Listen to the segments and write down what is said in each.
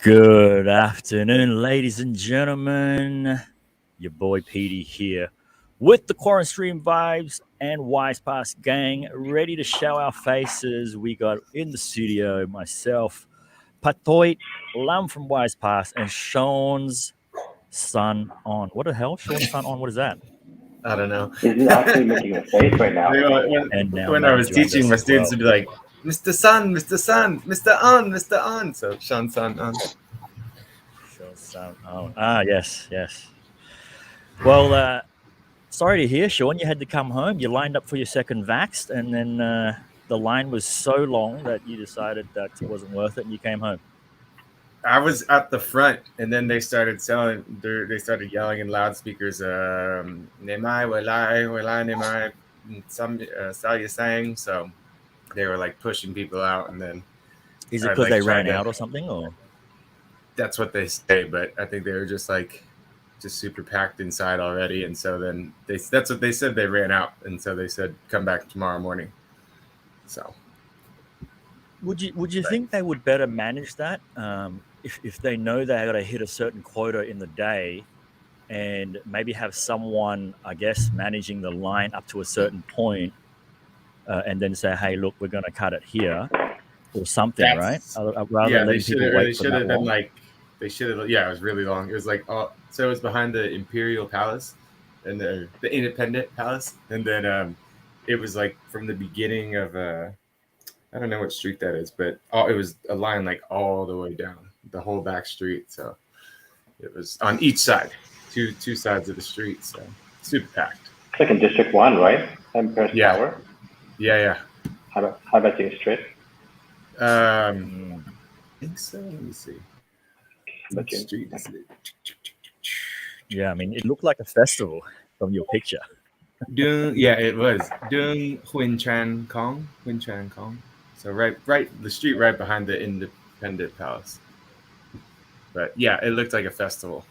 Good afternoon, ladies and gentlemen. Your boy Petey here with the QuaranStream vibes and WisePass gang, ready to show our faces. We got in the studio myself, Patoit, Lam from WisePass, and Sean's son on. What the hell? Sean's son on? What is that? I don't know. Is he actually making a face right now? And now when I Lam was joined teaching, us my as students well. would be like, Mr. Sun, Mr. Sun, Mr. On, Mr. On. So Sean's son on. Sean's son on. Yes. Well, sorry to hear, Sean. You had to come home. You lined up for your second vax, and then the line was so long that you decided that it wasn't worth it, and you came home. I was at the front, and then they started they started yelling in loudspeakers, "Nemai, welai, nemai," some sao you saying. So they were like pushing people out, and then Is it because they ran out or something, or? That's what they say, but I think they were just super packed inside already, and so then that's what they said. They ran out, and so they said, "Come back tomorrow morning." So, would you think they would better manage that if they know they got to hit a certain quota in the day, and maybe have someone, I guess, managing the line up to a certain point, and then say, "Hey, look, we're going to cut it here," or something, right? Rather than letting people wait for that long. They should have. Yeah, it was really long. It was like so it was behind the Imperial Palace and the Independent Palace, and then it was like from the beginning of I don't know what street that is, but it was a line like all the way down the whole back street. So it was on each side, two sides of the street. So super packed. It's like in District 1, right? Empress Tower. Yeah. How about you, Street? I think so. Let me see. Street. Yeah, I mean, it looked like a festival from your picture. It was Dung Huin Chan Kong. So right, the street right behind the Independent Palace. But yeah, it looked like a festival.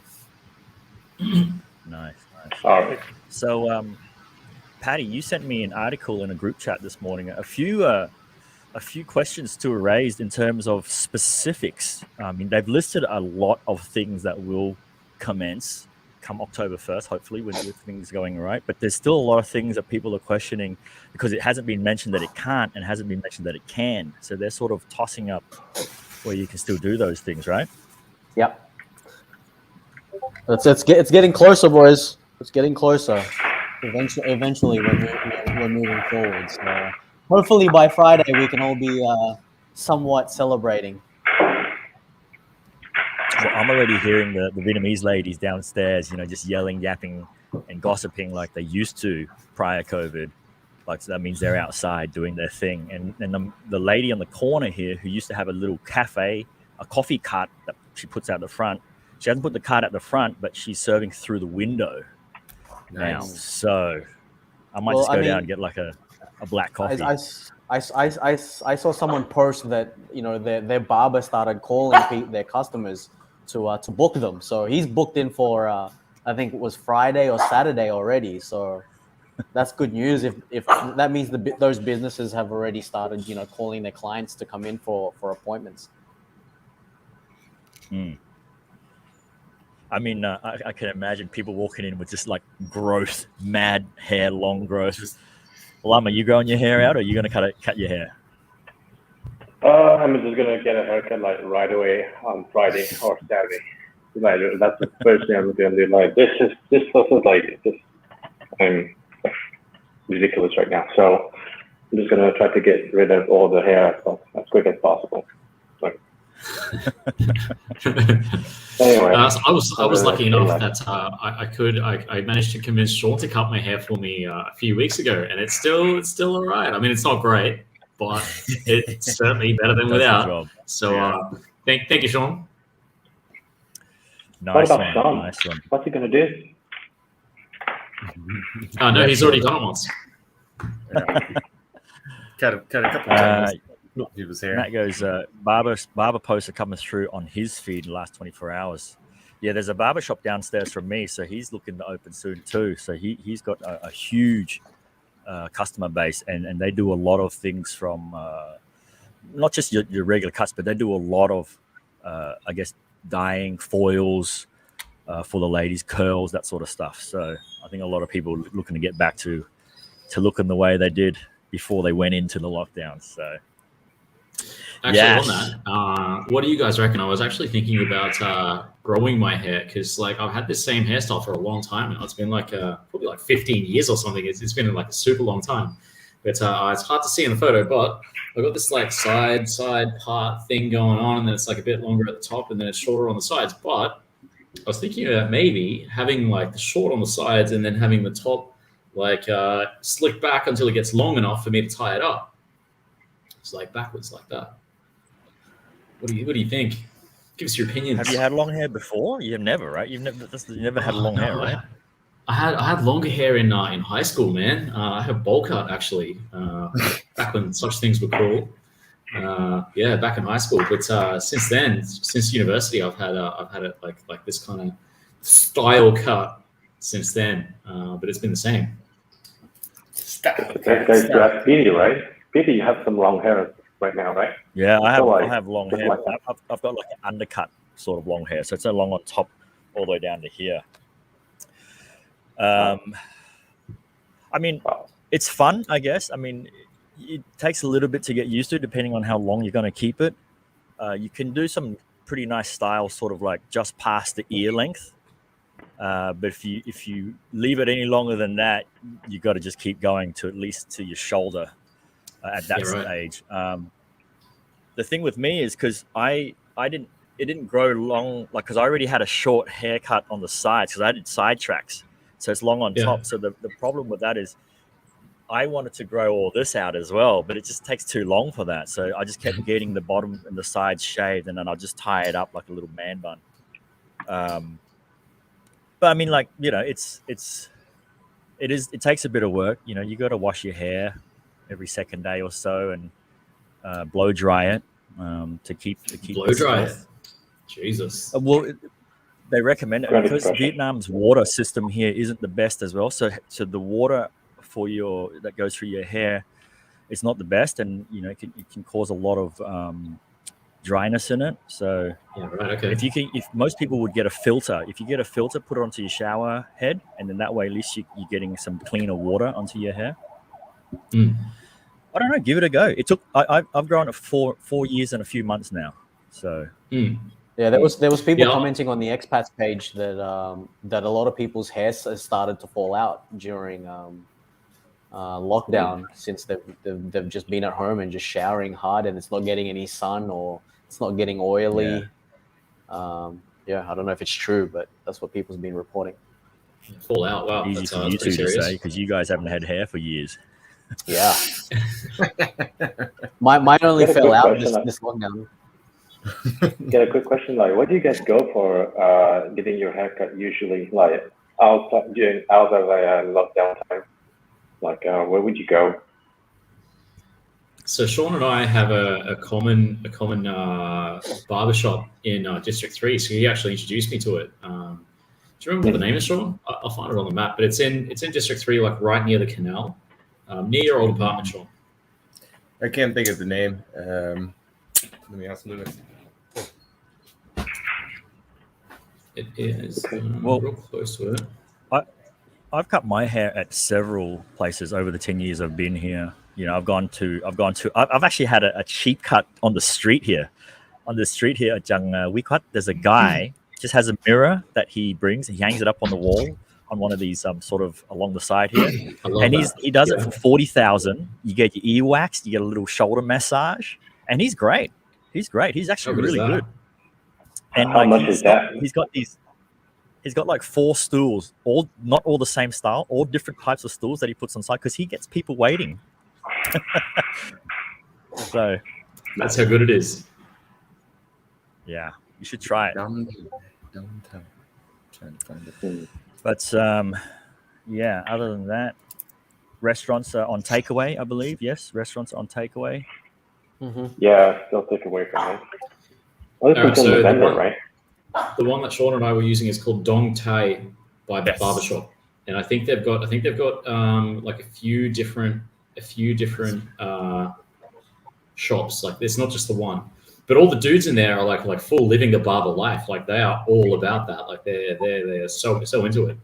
Nice. All right. So, Patty, you sent me an article in a group chat this morning. A few questions to raise in terms of specifics. I mean, they've listed a lot of things that will commence come October 1st, hopefully, with things going right. But there's still a lot of things that people are questioning because it hasn't been mentioned that it can't and hasn't been mentioned that it can. So they're sort of tossing up where you can still do those things, right? Yep. It's getting closer, boys. It's getting closer. Eventually, we're moving forward. So hopefully by Friday we can all be somewhat celebrating. Well, I'm already hearing the Vietnamese ladies downstairs, just yelling, yapping, and gossiping like they used to prior COVID. Like, so that means they're outside doing their thing. And the lady on the corner here who used to have a little cafe, a coffee cart that she puts out the front, she hasn't put the cart at the front, but she's serving through the window now. So I might just go down and get like a black coffee. I saw someone post that their barber started calling their customers to book them. So he's booked in for I think it was Friday or Saturday already. So that's good news. If that means those businesses have already started calling their clients to come in for appointments. I mean, I can imagine people walking in with just like growth, mad hair, long growth. Lam, are you growing your hair out, or are you going to cut your hair? I'm just gonna get a haircut like right away on Friday or Saturday. Like that's the first thing I'm gonna do. Like this also like just I'm ridiculous right now. So I'm just gonna try to get rid of all the hair as quick as possible. Like, anyway, I was lucky enough that I managed to convince Sean to cut my hair for me a few weeks ago, and it's still all right. I mean, it's not great, but it's certainly better than without. So thank you, Sean. What about Sean? Nice one. What's he gonna do? No, he's already done it once. Cut a couple times. He was here. Matt goes, barber posts are coming through on his feed in the last 24 hours. Yeah, there's a barber shop downstairs from me, so he's looking to open soon too. So he's got a huge customer base, and they do a lot of things from not just your regular cuts, but they do a lot of I guess, dyeing foils for the ladies' curls, that sort of stuff. So I think a lot of people are looking to get back to looking the way they did before they went into the lockdown. So Actually, yes. on that, what do you guys reckon? I was actually thinking about growing my hair because, like, I've had this same hairstyle for a long time now. It's been like probably like 15 years or something. It's been like a super long time. But it's hard to see in the photo. But I've got this like side part thing going on, and then it's like a bit longer at the top, and then it's shorter on the sides. But I was thinking about maybe having like the short on the sides, and then having the top like slick back until it gets long enough for me to tie it up. It's like backwards like that. What do you think? Give us your opinions. Have you had long hair before? You've never, right? You've never had long hair, right? I had longer hair in high school, man. I had a bowl cut actually, back when such things were cool. Back in high school. But since then, since university, I've had it like this kind of style cut since then. But it's been the same. Guys, you have Petey, right? Petey, you have some long hair right now, right? Yeah, I have long hair. I've got like an undercut sort of long hair, so it's so long on top all the way down to here. I mean, it's fun, I guess. I mean, it takes a little bit to get used to, depending on how long you're going to keep it. You can do some pretty nice styles, sort of like just past the ear length. But if you leave it any longer than that, you got to just keep going to at least to your shoulder at that stage. The thing with me is because it didn't grow long, like because I already had a short haircut on the sides because I did side tracks. So it's long on top. So the problem with that is I wanted to grow all this out as well, but it just takes too long for that. So I just kept getting the bottom and the sides shaved, and then I'll just tie it up like a little man bun. But I mean, like, you know, it takes a bit of work. You know, you got to wash your hair every second day or so and blow dry it to keep blow dry it. Jesus. They recommend it because Vietnam's water system here isn't the best as well. So the water that goes through your hair, it's not the best, and you know it can cause a lot of dryness in it. So if most people would get a filter, if you get a filter, put it onto your shower head, and then that way at least you're getting some cleaner water onto your hair. I don't know. Give it a go. It took. I've grown it 4 years and a few months now. So. Yeah, there was people commenting on the expats page that a lot of people's hair has started to fall out during lockdown since they've just been at home and just showering hard, and it's not getting any sun or it's not getting oily. I don't know if it's true, but that's what people's been reporting. Fall out. Wow, easy for you two to say because you guys haven't had hair for years. Yeah, mine only fell out this lockdown. Get a quick question, like, where do you guys go for getting your haircut usually, like outside lockdown time? Like, where would you go? So Sean and I have a common barbershop in District 3. So he actually introduced me to it. Do you remember what the name is, Sean? I'll find it on the map, but it's in District 3, like right near the canal, near your old apartment, Sean. I can't think of the name. Let me ask Lewis. It is real close to it. I've cut my hair at several places over the 10 years I've been here. You know, I've actually had a cheap cut on the street here. On the street here at Jang Wikwat, there's a guy just has a mirror that he brings. He hangs it up on the wall on one of these sort of along the side here, and he does it for 40,000. You get your ear waxed, you get a little shoulder massage, and he's great. He's actually really good. And how much is that? He's got like 4 stools, all not all the same style, all different types of stools that he puts on side because he gets people waiting. So that's how good it is. Yeah, you should try it. Don't tell. Trying to find it. But other than that, restaurants are on takeaway, I believe. Yes, restaurants are on takeaway. Mm-hmm. Yeah, still take away from it. So right? The one that Sean and I were using is called Dong Tai by Barbershop, and I think they've got like a few different shops. Like it's not just the one. But all the dudes in there are like full living the barber life. Like they are all about that. Like they're so into it.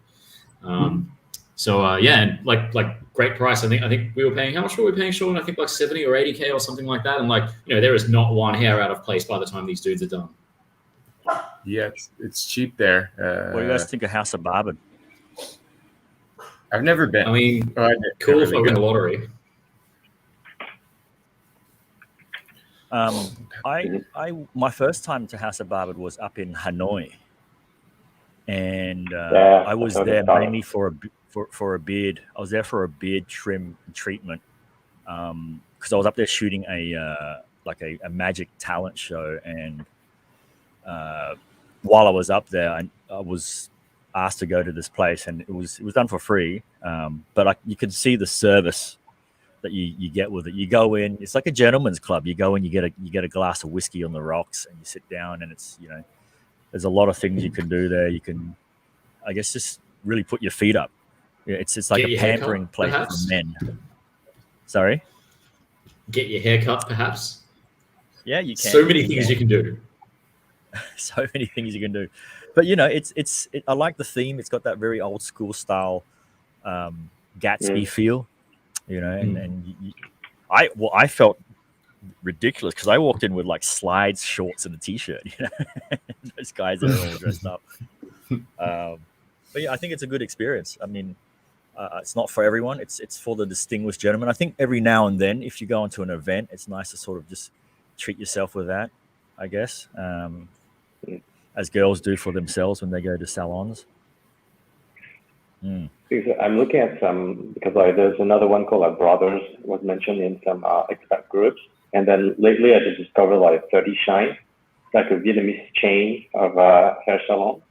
Yeah, and like great price. I think we were paying, how much were we paying, Sean? I think like 70 or 80K or something like that. And like, there is not one hair out of place by the time these dudes are done. Yeah, it's cheap there. What do you guys think of House of Barbon? I've never been. I mean, cool if I win the lottery. My first time to House of Barbon was up in Hanoi, and I was there mainly for a beard. I was there for a beard trim treatment because I was up there shooting a magic talent show, and while I was up there, I was asked to go to this place, and it was done for free. But you could see the service that you get with it. You go in, it's like a gentleman's club. You go in, you get a glass of whiskey on the rocks, and you sit down, and it's there's a lot of things you can do there. You can, I guess, just really put your feet up. It's like a pampering place for men. Sorry? Get your hair cut, perhaps? Yeah, you can. So many things you can do. So many things you can do. But I like the theme. It's got that very old school style Gatsby feel, I felt ridiculous because I walked in with like slides, shorts, and a t-shirt. Those guys are all dressed up. But yeah, I think it's a good experience. I mean, it's not for everyone. It's for the distinguished gentleman. I think every now and then, if you go into an event, it's nice to sort of just treat yourself with that, I guess, as girls do for themselves when they go to salons. I'm looking at some, because there's another one called Brothers, was mentioned in some expat groups. And then lately I just discovered 30 Shine, like a Vietnamese chain of hair salon.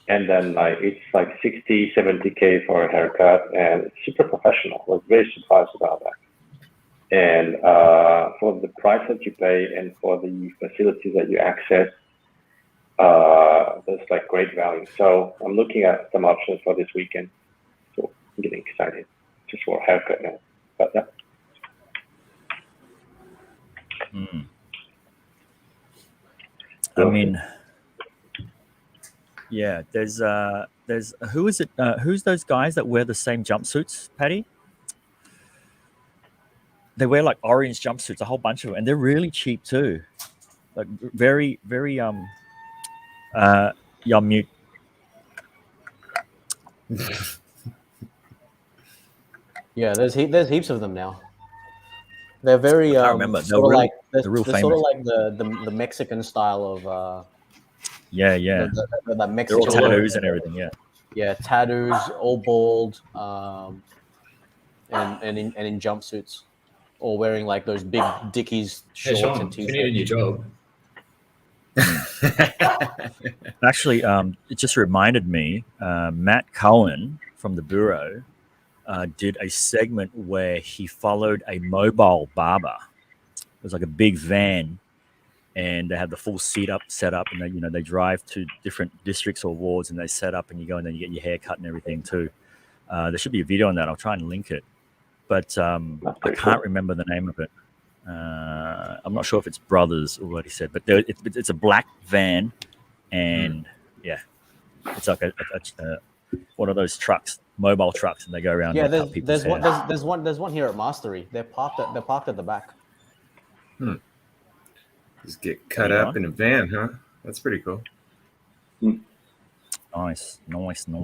And then it's like 60, 70K for a haircut, and it's super professional. I was very surprised about that. And for the price that you pay and for the facilities that you access, there's great value. So I'm looking at some options for this weekend. So I'm getting excited just for a haircut now. But yeah. I mean, yeah, there's who is it? Who's those guys that wear the same jumpsuits, Patty? They wear orange jumpsuits, a whole bunch of them, and they're really cheap too. Like very, very you're mute. Yeah, there's heaps of them now. They're very I remember. they're real famous. Sort of like the Mexican style of yeah. The Mexican, they're all tattoos and everything. Yeah, tattoos, all bald, and in jumpsuits, or wearing those big Dickies shorts and t-shirts. You need a new job. Actually, it just reminded me, Matt Cohen from the Bureau did a segment where he followed a mobile barber. It was like a big van, and they have the full set up, and they drive to different districts or wards, and they set up, and you go and then you get your hair cut and everything too. There should be a video on that. I'll try and link it, but I can't remember the name of it. I'm not sure if it's Brothers or what he said, but it's a black van, and yeah, it's like a one of those trucks, mobile trucks, and they go around. Yeah, there's one here at Mastery. They're parked at the back. Just get cut up in a van, huh? That's pretty cool. Nice. Ladies and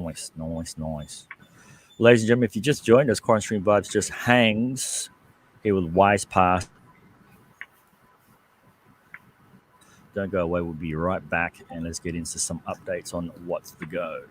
gentlemen, if you just joined us, QuaranStream Vibes just hangs here with WisePass. Don't go away. We'll be right back, and let's get into some updates on what's the go.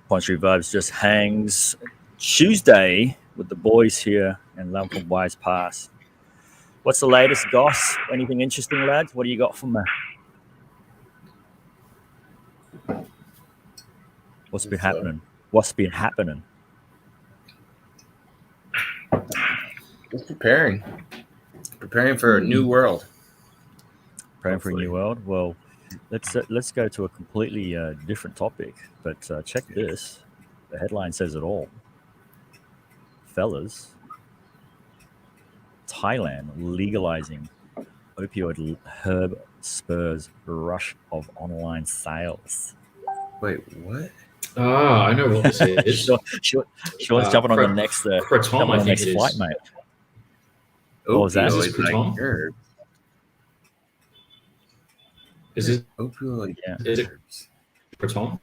QuaranStream Vibes just hangs Tuesday with the boys here and Lam from WisePass. What's the latest, Goss? Anything interesting, lads? What do you got from me? What's been happening? What's been happening? Just preparing for a new world. Preparing for a new world. Well, let's go to a completely different topic. But check this. The headline says it all, fellas. Thailand legalizing opioid herb spurs rush of online sales. Wait, what? I know what this is. Sean's jumping on the next Kratom, I think it flight, is. mate. What was that? Is this Kratom? Herbs. Is it Opioid Yeah. Is it herbs. Kratom?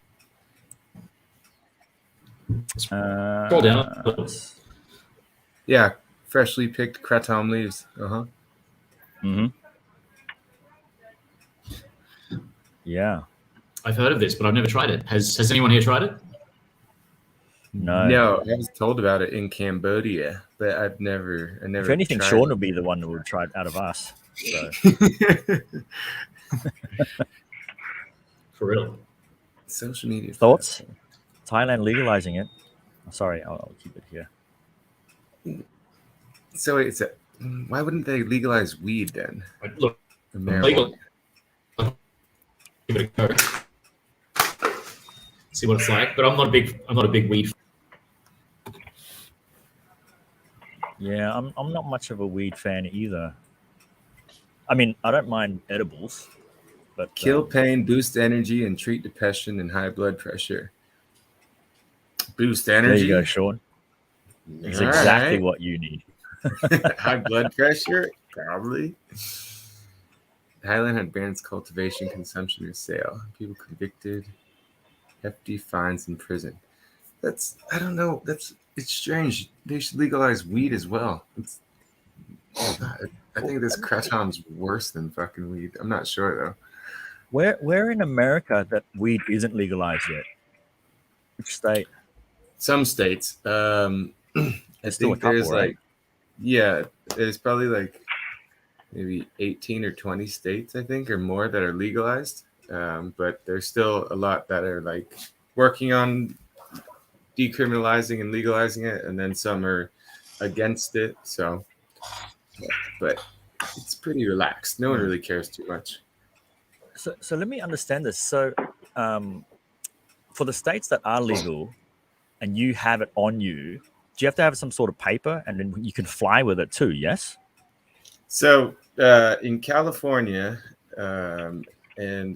Scroll Scroll down. Yeah, freshly picked kratom leaves. Mm-hmm. Yeah. I've heard of this, but I've never tried it. Has anyone here tried it? No. No, I was told about it in Cambodia, but I never. If anything, tried Sean it. would be the one that would try it out of us. So. For real. Social media Thoughts? Thailand legalizing it. Sorry, I'll keep it here. So why wouldn't they legalize weed then? Look, Marijuana. legal. Give it a go. See what it's like. But I'm not a big weed. Yeah, I'm not much of a weed fan either. I mean, I don't mind edibles, but Kill pain, boost energy, and treat depression and high blood pressure. Boost there energy. you go, Sean. It's All exactly right. what you need. High blood pressure, probably. Thailand had bans cultivation, consumption, or sale. People convicted, hefty fines in prison. I don't know. It's strange. They should legalize weed as well. I think this kratom's worse than fucking weed. I'm not sure though. Where in America that weed isn't legalized yet? Which state? Some states. I still a think there's couple, right? there's probably like maybe 18 or 20 states, I think, or more that are legalized. But there's still a lot that are like working on decriminalizing and legalizing it, and then some are against it. So, but it's pretty relaxed. No one really cares too much. So let me understand this. So, for the states that are legal, and you have it on you, do you have to have some sort of paper, and then you can fly with it too? Yes. So in California, and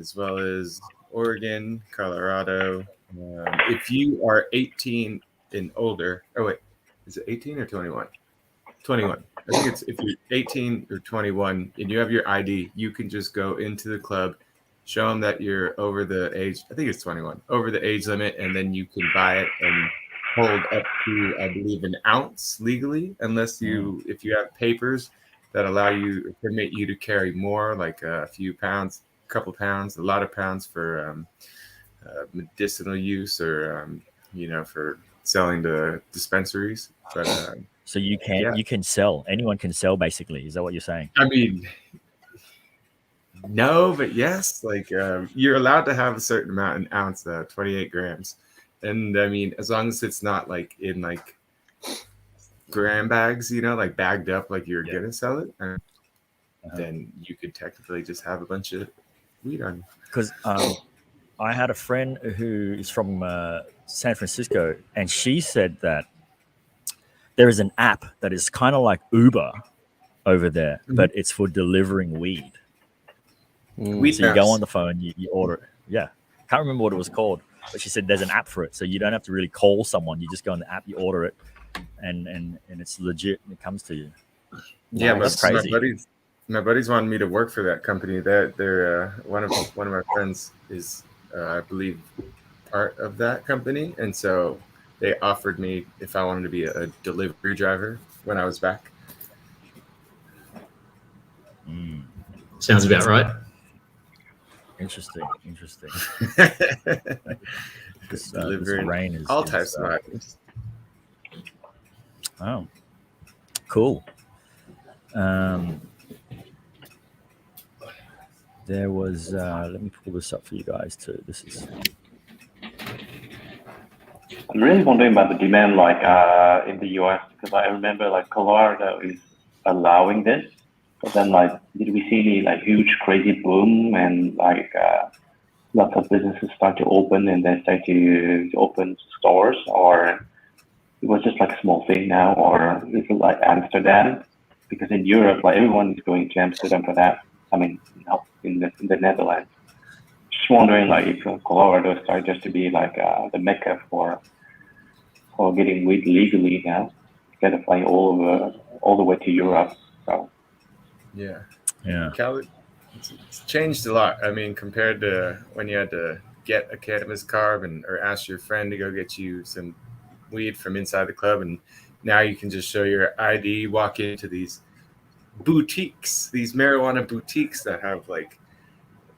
as well as Oregon, Colorado, if you are 18 and older, is it 18 or 21? 21. I think it's if you're 18 or 21 and you have your ID, you can just go into the club, show them that you're over the age, I think it's 21, over the age limit, and then you can buy it and hold up to, I believe, an ounce legally, unless if you have papers that allow you, permit you to carry more, like a few pounds, a couple pounds, a lot of pounds for medicinal use or, for selling to dispensaries. But So you can sell. Anyone can sell, basically. Is that what you're saying? I mean, no, but yes. Like you're allowed to have a certain amount, an ounce, 28 grams, and I mean, as long as it's not like in like gram bags, like bagged up, like you're gonna sell it, then you could technically just have a bunch of weed on you. Because I had a friend who is from San Francisco, and she said that there is an app that is kind of like Uber over there, but it's for delivering weed. Weed So you pass. go on the phone, you order it. Yeah. Can't remember what it was called, but she said there's an app for it. So you don't have to really call someone. You just go on the app, you order it, and it's legit and it comes to you. Yeah, Wow, but that's crazy. my buddies wanted me to work for that company. They're one of my friends is I believe part of that company, and so they offered me if I wanted to be a delivery driver when I was back. Sounds about right. Interesting. This Delivering rain is all types of items. Oh, cool. There was. Let me pull this up for you guys too. This is. I'm really wondering about the demand, like in the US, because I remember like Colorado is allowing this, but then like, did we see any like huge crazy boom and like lots of businesses start to open and they start to open stores, or it was just like a small thing now, or is it like Amsterdam? Because in Europe, like everyone is going to Amsterdam for that. I mean, no, in the Netherlands. Just wondering like if Colorado started just to be like the mecca for getting weed legally now, instead of flying all the way to Europe. So Yeah. Yeah. It's changed a lot. I mean, compared to when you had to get a cannabis card or ask your friend to go get you some weed from inside the club, and now you can just show your ID, walk into these boutiques, these marijuana boutiques that have like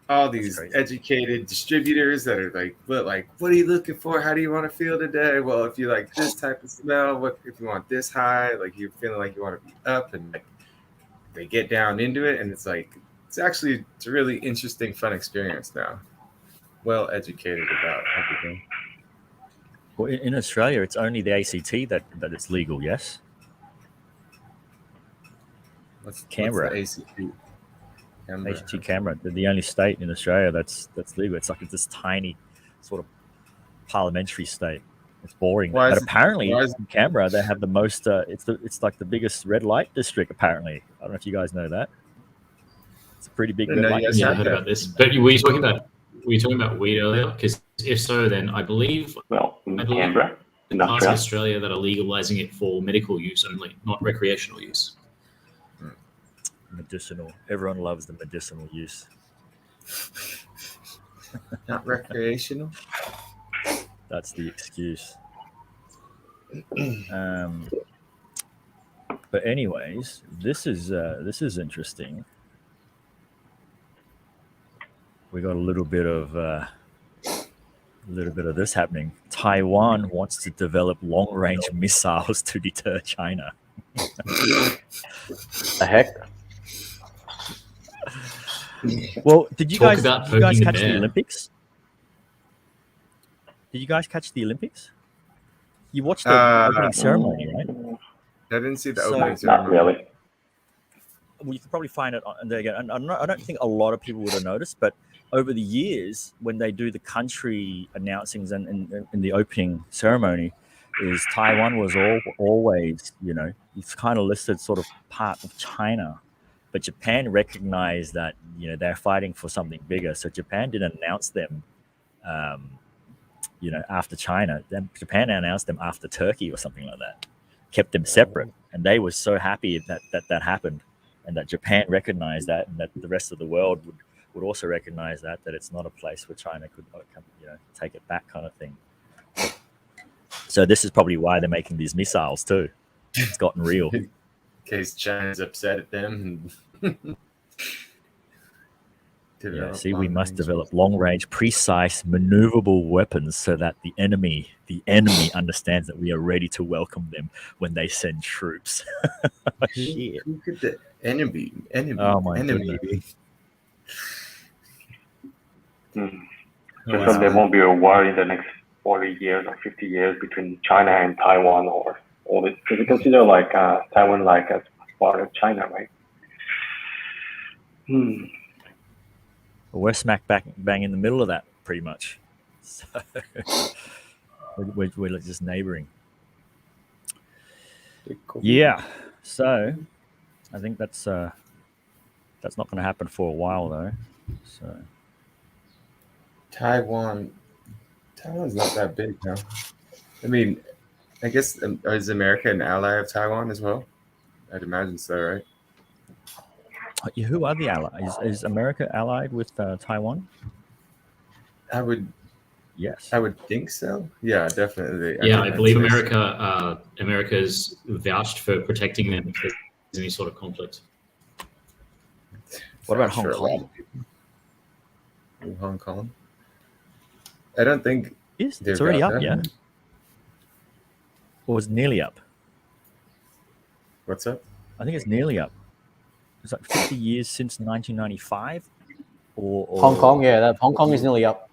all these educated distributors that are like, what are you looking for? How do you want to feel today? Well, if you like this type of smell, what if you want this high? Like you're feeling like you want to be up, and like they get down into it, and it's a really interesting, fun experience now. Well educated about everything. Well, in Australia, it's only the ACT that it's legal. Yes. Canberra. What's the ACT? ACT Canberra, the only state in Australia that's legal. It's like this tiny sort of parliamentary state. It's boring, but apparently in Canberra they have the most. It's like the biggest red light district. Apparently, I don't know if you guys know that. It's a pretty big red light district. Yeah, I heard about this. But were you talking about weed earlier? Because if so, then I believe Canberra, in parts of Australia that are legalizing it for medical use only, not recreational use. Medicinal. Everyone loves the medicinal use. Not recreational. That's the excuse. But anyways, this is interesting. We got a little bit of this happening. Taiwan wants to develop long-range missiles to deter China. The heck? Well, did you guys catch the the Olympics? Did you guys catch the Olympics? You watched the opening ceremony, right? I didn't see the opening ceremony. Not really. Well, you can probably find it on there again. And I don't think a lot of people would have noticed, but over the years, when they do the country announcings and in the opening ceremony, is Taiwan was always, it's kind of listed sort of part of China. But Japan recognized that, they're fighting for something bigger. So Japan didn't announce them, after China. Then Japan announced them after Turkey or something like that. Kept them separate. And they were so happy that happened. And that Japan recognized that, and that the rest of the world would also recognize that it's not a place where China could, take it back kind of thing. So this is probably why they're making these missiles too. It's gotten real. In case China's upset at them. We must develop long-range, precise, maneuverable weapons so that the enemy understands that we are ready to welcome them when they send troops. Shit. Who could the enemy? Oh my goodness. Just so there won't be a war in the next 40 years or 50 years between China and Taiwan, or all this, because you consider like Taiwan like as part of China, right? We're smack bang in the middle of that, pretty much. So we're just neighboring. Yeah. So I think that's not going to happen for a while, though. So Taiwan's not that big now. I mean, I guess is America an ally of Taiwan as well? I'd imagine so, right? Who are the allies? Is America allied with Taiwan? I would think so. Yeah, definitely. I believe America's vouched for protecting them if there's any sort of conflict. What about Hong Kong? Hong Kong? I don't think it's already up, yeah? Or it's nearly up? What's up? I think it's nearly up. It's like 50 years since 1995. or Hong Kong, yeah, Hong Kong is nearly up.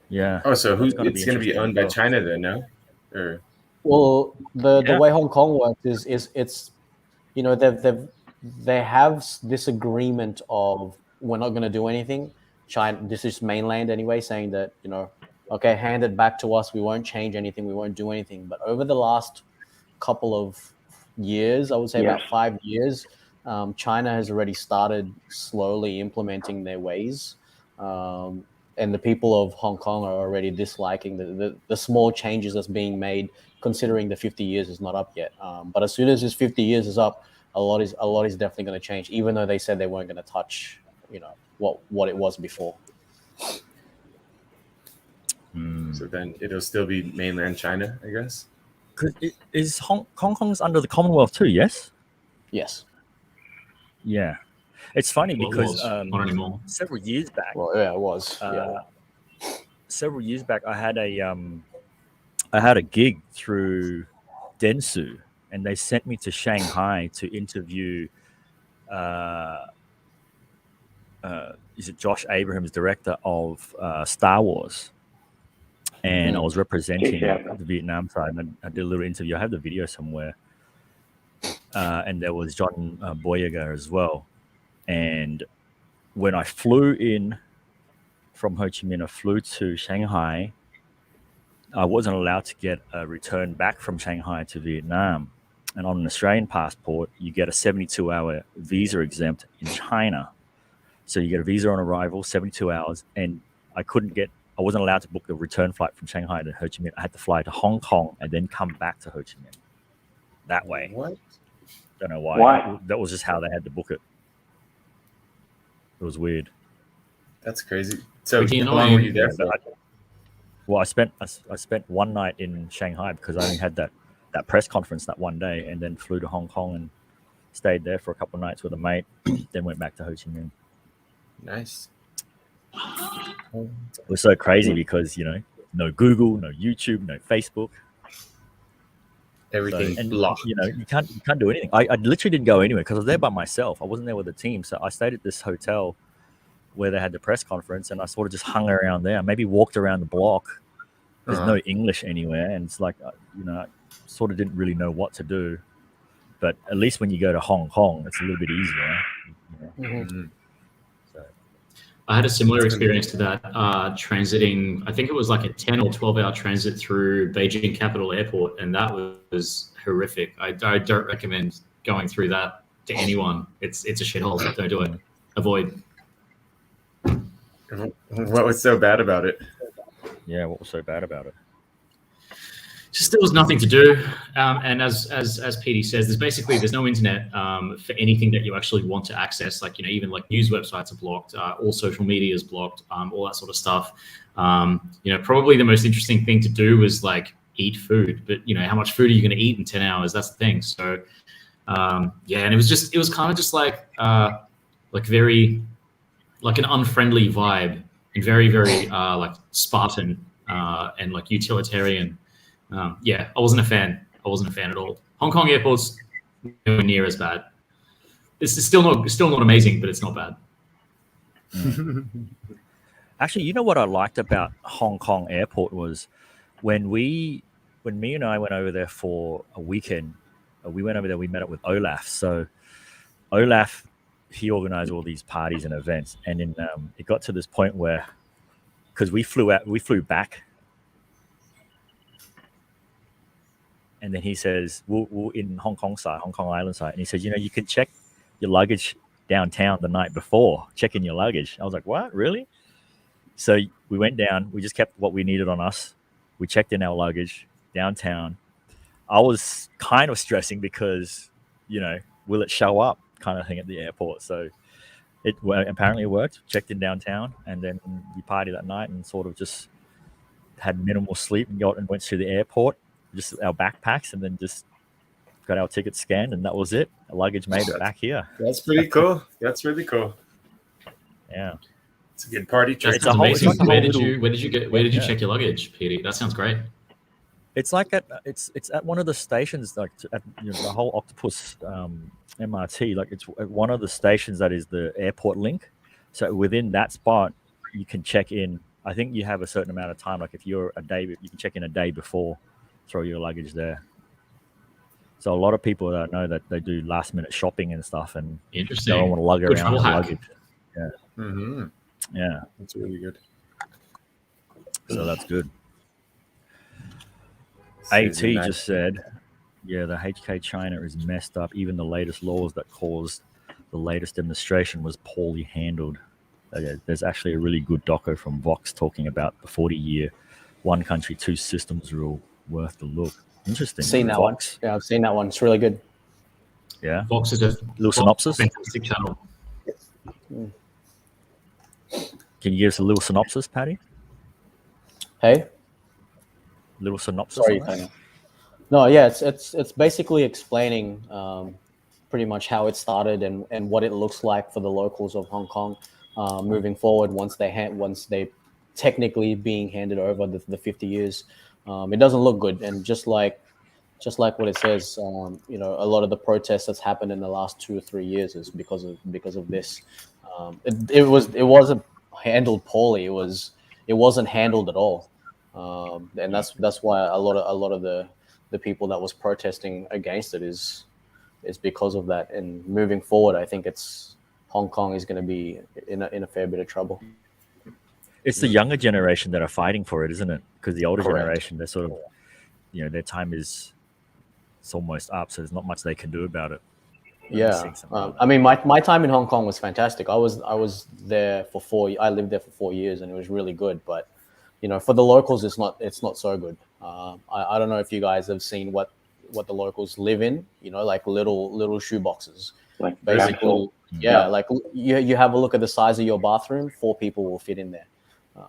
Yeah. Oh, so It's gonna be it's going to be interesting owned as by well. China then, no? Or Well, the Yeah. way Hong Kong works is it's, you know, they have this agreement of we're not going to do anything. China, this is mainland anyway, saying that, you know, okay, hand it back to us. We won't change anything. We won't do anything. But over the last couple of years, I would say Yes. about 5 years, China has already started slowly implementing their ways. And the people of Hong Kong are already disliking the small changes that's being made, considering the 50 years is not up yet. But as soon as this 50 years is up, a lot is definitely going to change, even though they said they weren't going to touch, you know, what it was before. so then it'll still be mainland China, I guess. Because is Hong Kong's under the Commonwealth too? Yes. Yes. Yeah. It's funny Well, it because was, not anymore. several years back, Well, yeah, it was. Yeah. I had a gig through Dentsu, and they sent me to Shanghai to interview. Is it Josh Abrams, director of Star Wars? And I was representing Yeah. the Vietnam side, and I did a little interview. I have the video somewhere, and there was John Boyega as well. And when I flew in from Ho Chi Minh, I flew to Shanghai. I wasn't allowed to get a return back from Shanghai to Vietnam. And on an Australian passport, you get a 72-hour visa exempt in China. So you get a visa on arrival, 72 hours, and I wasn't allowed to book the return flight from Shanghai to Ho Chi Minh. I had to fly to Hong Kong and then come back to Ho Chi Minh that way. What? Don't know why. Why? That was just how they had to book it. It was weird. That's crazy. So Pretty how long were annoying. you there for? Well, I spent one night in Shanghai because I only had that press conference that one day, and then flew to Hong Kong and stayed there for a couple of nights with a mate. Then went back to Ho Chi Minh. Nice. It was so crazy because, you know, no Google, no YouTube, no Facebook. Everything and blocked. you know, you can't do anything. I literally didn't go anywhere because I was there by myself. I wasn't there with the team, so I stayed at this hotel where they had the press conference, and I sort of just hung around there. Maybe walked around the block. There's no English anywhere, and it's like, you know, I sort of didn't really know what to do. But at least when you go to Hong Kong, it's a little bit easier. You know? So, I had a similar experience to that, transiting. I think it was like a 10 or 12-hour transit through Beijing Capital Airport, and that was horrific. I don't recommend going through that to anyone. It's a shithole. Don't do it. Avoid. What was so bad about it? yeah, what was so bad about it? Just there was nothing to do, and as PD says, there's no internet for anything that you actually want to access. Like, you know, even like news websites are blocked, all social media is blocked, all that sort of stuff. You know, probably the most interesting thing to do was like eat food, but you know, how much food are you going to eat in 10 hours? That's the thing. So yeah, and it was kind of just like very like an unfriendly vibe, and very like Spartan and like utilitarian. Yeah, I wasn't a fan. At all. Hong Kong airport's nowhere near as bad. It's still not amazing, but it's not bad. Actually, you know what I liked about Hong Kong airport was when me and I went over there for a weekend. We went over there. We met up with Olaf. So Olaf, he organized all these parties and events, and then it got to this point where, because we flew back. And then he says, we're in Hong Kong Island side. And he says, you know, you can check your luggage downtown the night before, check in your luggage. I was like, what, really? So we went down. We just kept what we needed on us. We checked in our luggage downtown. I was kind of stressing because, you know, will it show up kind of thing at the airport. So apparently it worked. Checked in downtown, and then we partied that night and sort of just had minimal sleep and went to the airport. Just our backpacks, and then just got our tickets scanned, and that was it. Our luggage made it back here. That's pretty cool. That's really cool. Yeah, it's a good party trip. That's amazing. It's like Where did you check your luggage, PD? That sounds great. It's like it's at one of the stations, like at the whole Octopus MRT. Like it's at one of the stations that is the airport link. So within that spot, you can check in. I think you have a certain amount of time. Like if you're a day, you can check in a day before, throw your luggage there. So a lot of people that know that they do last minute shopping and stuff, and they Interesting. don't want to lug Good around travel their hack. luggage. Mm-hmm. Yeah, That's really good. so that's good. Saves AT you nine- just said, yeah, the HK China is messed up. Even the latest laws that caused the latest demonstration was poorly handled. There's actually a really good doco from Vox talking about the 40-year one country, two systems rule. Worth the look. Interesting. Seen that Vox? one. Yeah, I've seen that one. It's really good. Yeah. Vox is a Little synopsis? fantastic channel. Can you give us a little synopsis, Patty? Hey, Little synopsis. sorry. on that? Tanya. No, yeah, it's basically explaining pretty much how it started and what it looks like for the locals of Hong Kong moving forward once they technically being handed over the 50 years. It doesn't look good, and just like what it says, a lot of the protests that's happened in the last 2 or 3 years is because of this. It wasn't handled poorly. It wasn't handled at all, and that's why a lot of the people that was protesting against it is because of that. And moving forward, I think Hong Kong is going to be in a fair bit of trouble. It's the younger generation that are fighting for it, isn't it? Because the older Correct. generation, they're sort of, their time it's almost up, so there's not much they can do about it. Yeah, Seeing something like I mean, my time in Hong Kong was fantastic. I was there for I lived there for 4 years, and it was really good. But for the locals, it's not so good. I don't know if you guys have seen what the locals live in. Like little shoe boxes. Like Basically, Yeah. like you have a look at the size of your bathroom. 4 people will fit in there.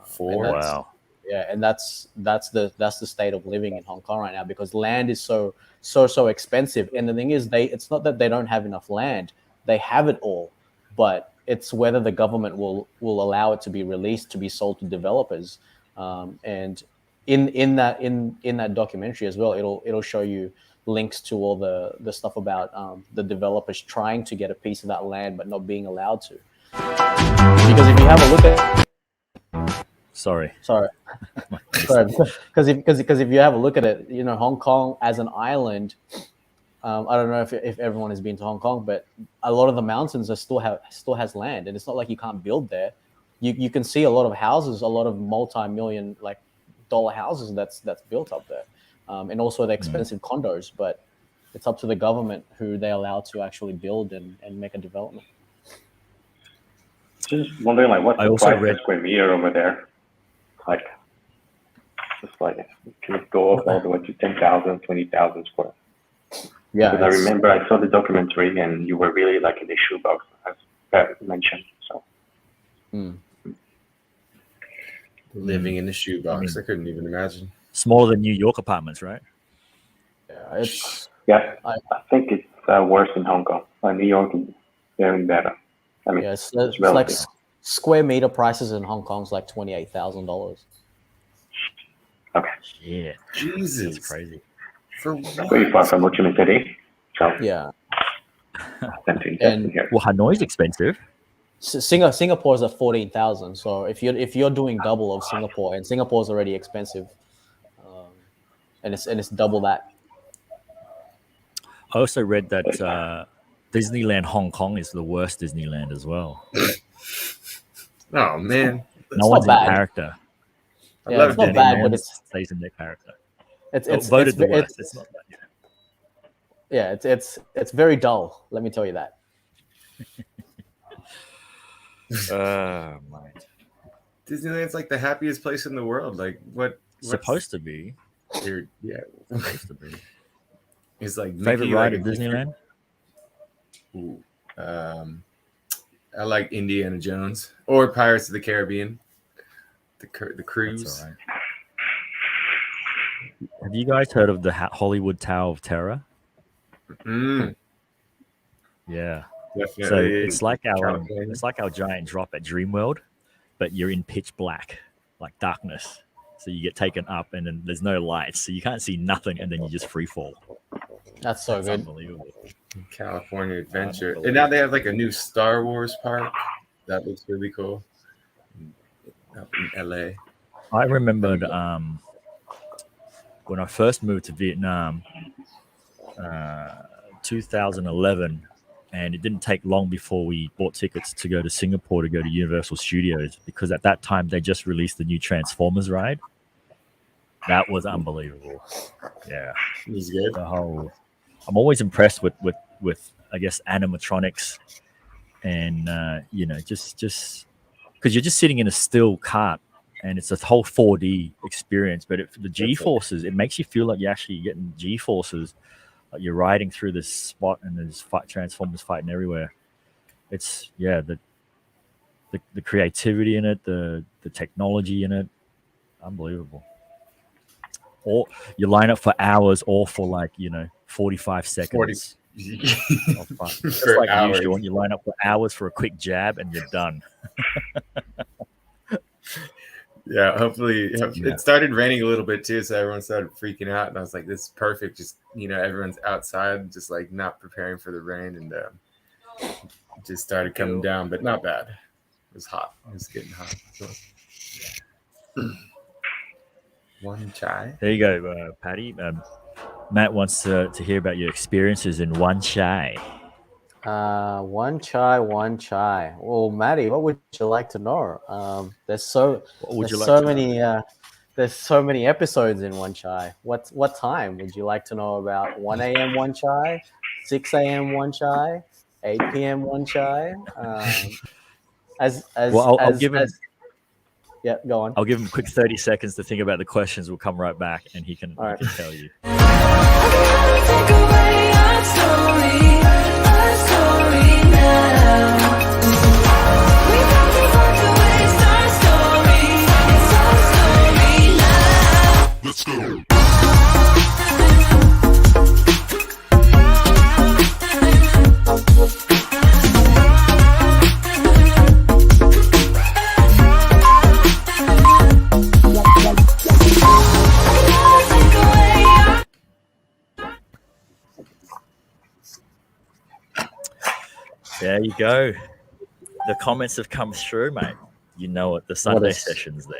Four? And that's- Wow. Yeah, and that's the state of living in Hong Kong right now, because land is so expensive. And the thing is, it's not that they don't have enough land; they have it all, but it's whether the government will allow it to be released to be sold to developers. And in that documentary as well, it'll show you links to all the stuff about the developers trying to get a piece of that land but not being allowed to. Because if you have a look at Sorry. because if you have a look at it, Hong Kong as an island, I don't know if everyone has been to Hong Kong, but a lot of the mountains still has land, and it's not like you can't build there. You can see a lot of houses, a lot of multi-million dollar houses that's built up there, and also the expensive condos. But it's up to the government who they allow to actually build and make a development. Just wondering, what's I the also price per read- square meter over there? Can it go up all the way to 10,000, 20,000 square? Yeah, Because I remember I saw the documentary and you were really in the shoebox, as Pat mentioned. So Living in a shoebox. I couldn't even imagine. Smaller than New York apartments, right? yeah, it's yeah, I- I think it's worse in Hong Kong. New York is very better. I mean, yeah, it's like relative. square meter prices in Hong Kong's like $28,000. Okay, Yeah. Jesus. That's crazy. For it's what? pretty far from Ho Chi Minh City. So Yeah, I tend to invest And- in here. Well, Hanoi's expensive. Singapore's at 14,000. So if you're doing double of Singapore, and Singapore's already expensive, and it's double that. I also read that Disneyland Hong Kong is the worst Disneyland as well. Oh, man. No not one's in bad. character. I Yeah, love it's not Disney. bad, No but one stays in their character. It's Voted the it's- worst. It's not bad. Yeah, it's very dull. Let me tell you that. Mate. Disneyland's like the happiest place in the world. Like, what's Supposed to be. Yeah. Supposed to be. It's like Favorite Mickey, ride like at a Disneyland? Ooh, I like Indiana Jones or Pirates of the Caribbean. The cruise. That's all right. Have you guys heard of the Hollywood Tower of Terror? Yeah. Definitely. So it's like California. our giant drop at Dreamworld, but you're in pitch black, like darkness. So you get taken up, and then there's no lights, so you can't see nothing, and then you just free fall. That's so It's good. unbelievable. California Adventure. And now they have like a new Star Wars park. That looks really cool. Up in LA. I remembered when I first moved to Vietnam, 2011, and it didn't take long before we bought tickets to go to Singapore to go to Universal Studios, because at that time they just released the new Transformers ride. That was unbelievable. Yeah, It was good. the whole. I'm always impressed with I guess animatronics, and just because you're just sitting in a still cart, and it's a whole 4D experience. But the G forces, it makes you feel like you're actually getting G forces. Like you're riding through this spot, and there's Transformers fighting everywhere. It's the creativity in it, the technology in it, unbelievable. Or you line up for hours, or for 45 seconds. 40 of fun. Just for like hours. usual, you line up for hours for a quick jab, and you're done. Yeah, hopefully it started raining a little bit too, so everyone started freaking out, and I was like, "This is perfect." Just everyone's outside, just like not preparing for the rain, and it just started coming down, but not bad. It was hot. It was getting hot. So. One chai. There you go, Patty. Matt wants to hear about your experiences in Wan Chai. One chai. Well, Maddie, what would you like to know? There's so many episodes in One Chai. What time would you like to know about? 1 a.m. One Chai, 6 a.m. One Chai, 8 p.m. One Chai. I'll give him. Yeah, go on. I'll give him a quick 30 seconds to think about the questions. We'll come right back, and he can tell you. Let's go. There you go. The comments have come through, mate. You know it. The Sunday session's there.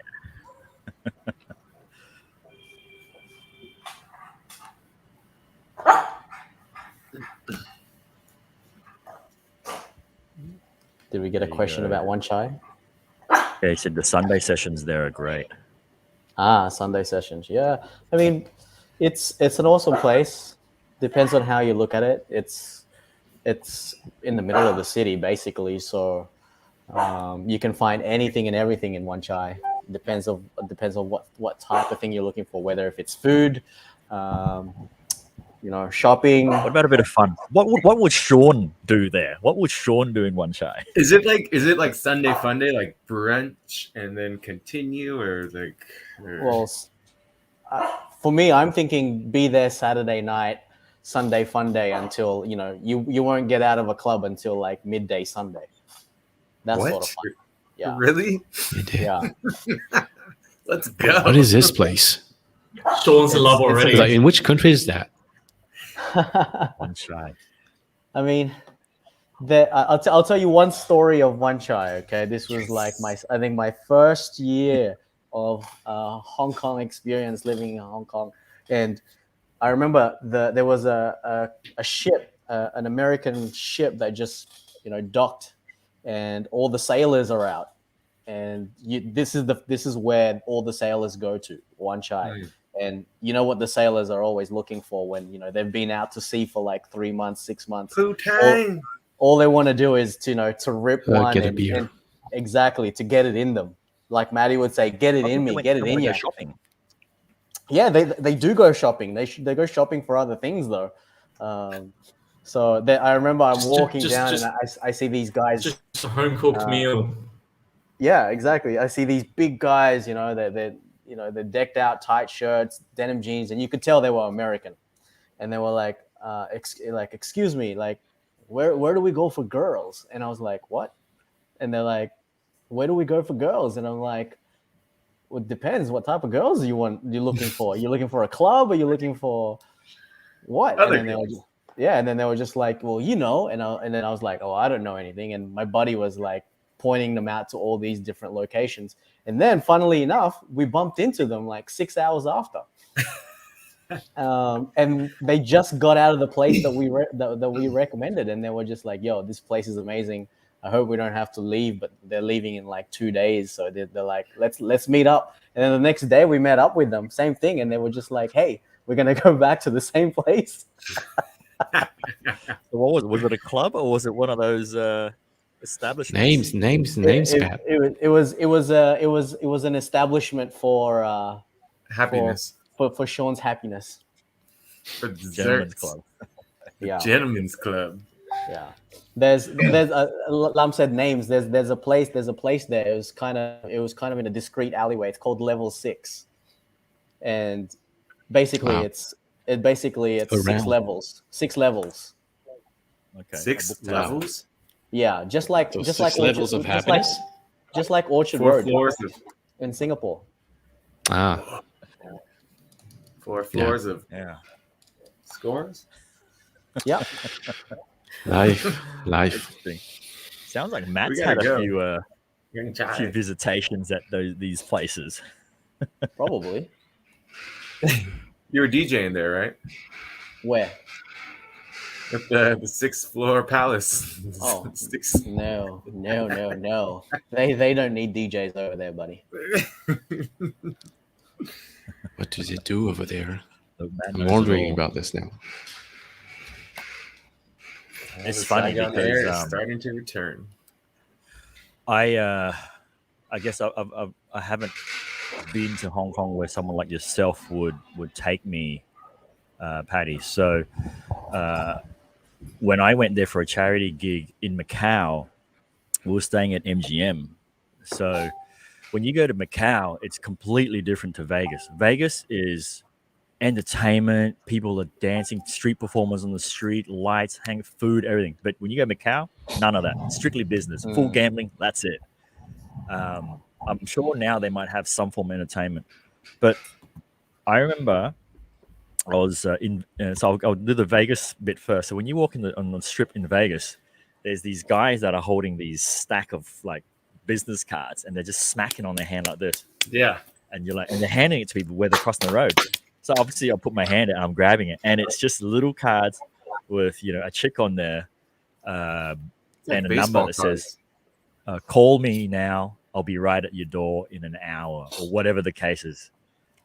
Did we get a question about One Chai? Yeah, he said the Sunday sessions there are great. Sunday sessions. Yeah, I mean, it's an awesome place. Depends on how you look at it. It's in the middle of the city, basically. So you can find anything and everything in One Chai. Depends on what type of thing you're looking for. Whether if it's food, shopping. What about a bit of fun? What would Sean do there? What would Sean do in One Chai? Is it like Sunday Fun Day, like brunch and then continue, or like? Well, for me, I'm thinking be there Saturday night, Sunday Fun Day until you won't get out of a club until like midday Sunday. That's what? Sort of fun. Yeah. Really? Yeah. Let's go. What is this place? Sean's in love already. Like, in which country is that? One Chai. I mean, I'll tell you one story of One Chai. Okay, this was like my first year of Hong Kong experience living in Hong Kong, and I remember there was a ship, an American ship that just docked, and all the sailors are out, and this is where all the sailors go to, Wan Chai. Mm. And you know what the sailors are always looking for when they've been out to sea for like 3 months, 6 months. Poo-tang. All they want to do is to rip one get a beer. and exactly to get it in them. Like Maddie would say, get it in me, get it in you. Shopping. Yeah, they do go shopping. They go shopping for other things though. So I remember I'm walking down and I see these guys. Just a home cooked meal. Yeah, exactly. I see these big guys. They're decked out, tight shirts, denim jeans, and you could tell they were American. And they were like, excuse me, like, where do we go for girls? And I was like, what? And they're like, where do we go for girls? And I'm like, it depends what type of girls you're looking for. You're looking for a club, or you're looking for what? Other And then and then they were just like, well, and then I was like, oh, I don't know anything. And my buddy was like pointing them out to all these different locations. And then, funnily enough, we bumped into them like 6 hours after. And they just got out of the place that we recommended, and they were just like, yo, this place is amazing. I hope we don't have to leave, but they're leaving in like 2 days. So they're like, let's meet up. And then the next day we met up with them, same thing. And they were just like, hey, we're going to go back to the same place. So what was it a club, or was it one of those establishments? Names, Pat. It was an establishment for Happiness. For Sean's happiness. For Gentlemen's desserts. club. Yeah. Gentlemen's club. Yeah. There's Lam said names. There's a place there. It was kind of in a discreet alleyway. It's called Level 6. And basically Wow. it's 6 levels. 6 levels. Okay. 6 levels. Yeah, just like So just 6 like levels Orchard, of happiness. just like Orchard 4 Road floors of in Singapore. Ah, 4 floors of Yeah. scores. Yeah. life. Interesting. Sounds like Matt's gotta had a go. few visitations at these places. Probably. You were DJing there, right? Where? At the 6th floor palace. Oh. Six. No. They don't need DJs over there, buddy. What does it do over there? So Matt I'm knows it wondering all. about this now. It's The funny Saigon Air because, is starting to return. I guess I haven't been to Hong Kong where someone like yourself would take me, Patty. So when I went there for a charity gig in Macau, we were staying at MGM. So when you go to Macau, it's completely different to Vegas. Vegas is entertainment, people are dancing, street performers on the street, lights, food, everything. But when you go to Macau, none of that. Strictly business, full gambling. That's it. I'm sure now they might have some form of entertainment, but I remember I was so I'll do the Vegas bit first. So when you walk on the strip in Vegas, there's these guys that are holding these stack of like business cards, and they're just smacking on their hand like this. Yeah. And you're like, and they're handing it to people where they're crossing the road. So obviously, I'll put my hand out, and I'm grabbing it, and it's just little cards with a chick on there, and a number that says, "Call me now. I'll be right at your door in an hour," or whatever the case is.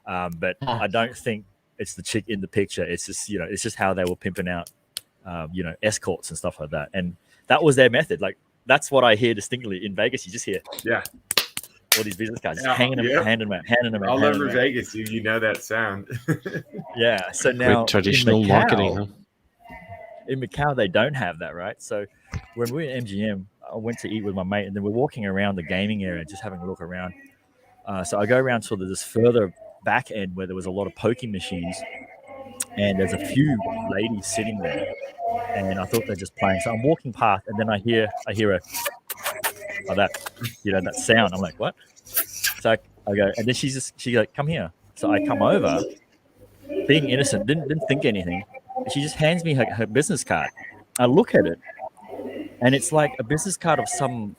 But I don't think it's the chick in the picture. It's just it's just how they were pimping out, escorts and stuff like that. And that was their method. Like that's what I hear distinctly in Vegas. You just hear all these business cards, just handing them out. All over Vegas, you know that sound. Yeah. So now Great traditional marketing, huh? in Macau, they don't have that, right? So when we were at MGM, I went to eat with my mate, and then we're walking around the gaming area, just having a look around. So I go around to this further back end where there was a lot of poking machines, and there's a few ladies sitting there, and I thought they're just playing. So I'm walking past, and then I hear a that sound. I'm like, what? So I go, and then she's like, come here. So I come over, being innocent, didn't think anything. She just hands me her business card. I look at it, and it's like a business card of some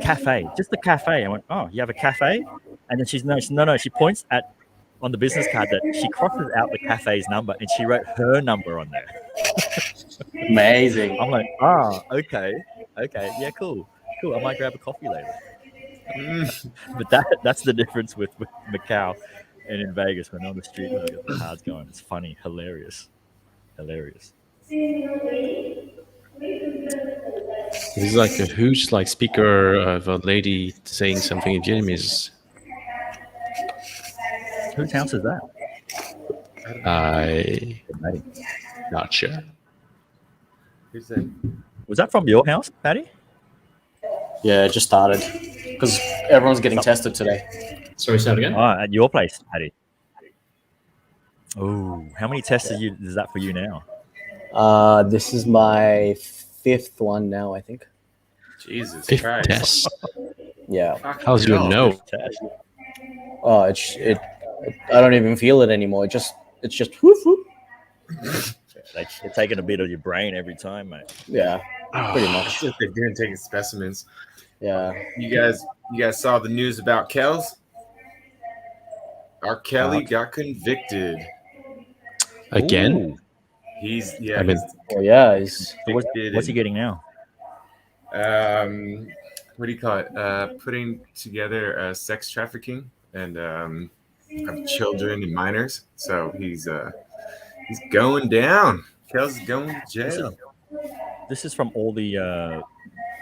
cafe, just a cafe. I went, oh, you have a cafe? And then she points on the business card that she crosses out the cafe's number, and she wrote her number on there. Amazing. I'm like, oh, okay, yeah, cool. I might grab a coffee later. But that's the difference with Macau and in Vegas when on the street when you got the cards going. It's funny, hilarious. It's like a huge speaker of a lady saying something in Vietnamese. Whose house is that? I'm not sure. Who's that? Was that from your house, Patty? Yeah, it just started because everyone's getting tested today. Sorry, say it again. Oh, at your place, Patty. Oh, how many tests is that for you now? This is my 5th one now, I think. Jesus Fifth Christ. test. Yeah. Fucking How's your hell. no? Test. Oh, I don't even feel it anymore. It's just whoop, whoop. They're taking a bit of your brain every time, mate. Yeah, pretty much. That's what they're doing, taking specimens. Yeah. You guys saw the news about Kells? R. Kelly got convicted. Again? Ooh. He's I mean- Well, yeah. He's So what's he getting now? What do you call it? Putting together sex trafficking and of children and minors. So he's going down. Kells is going to jail. This is from all the,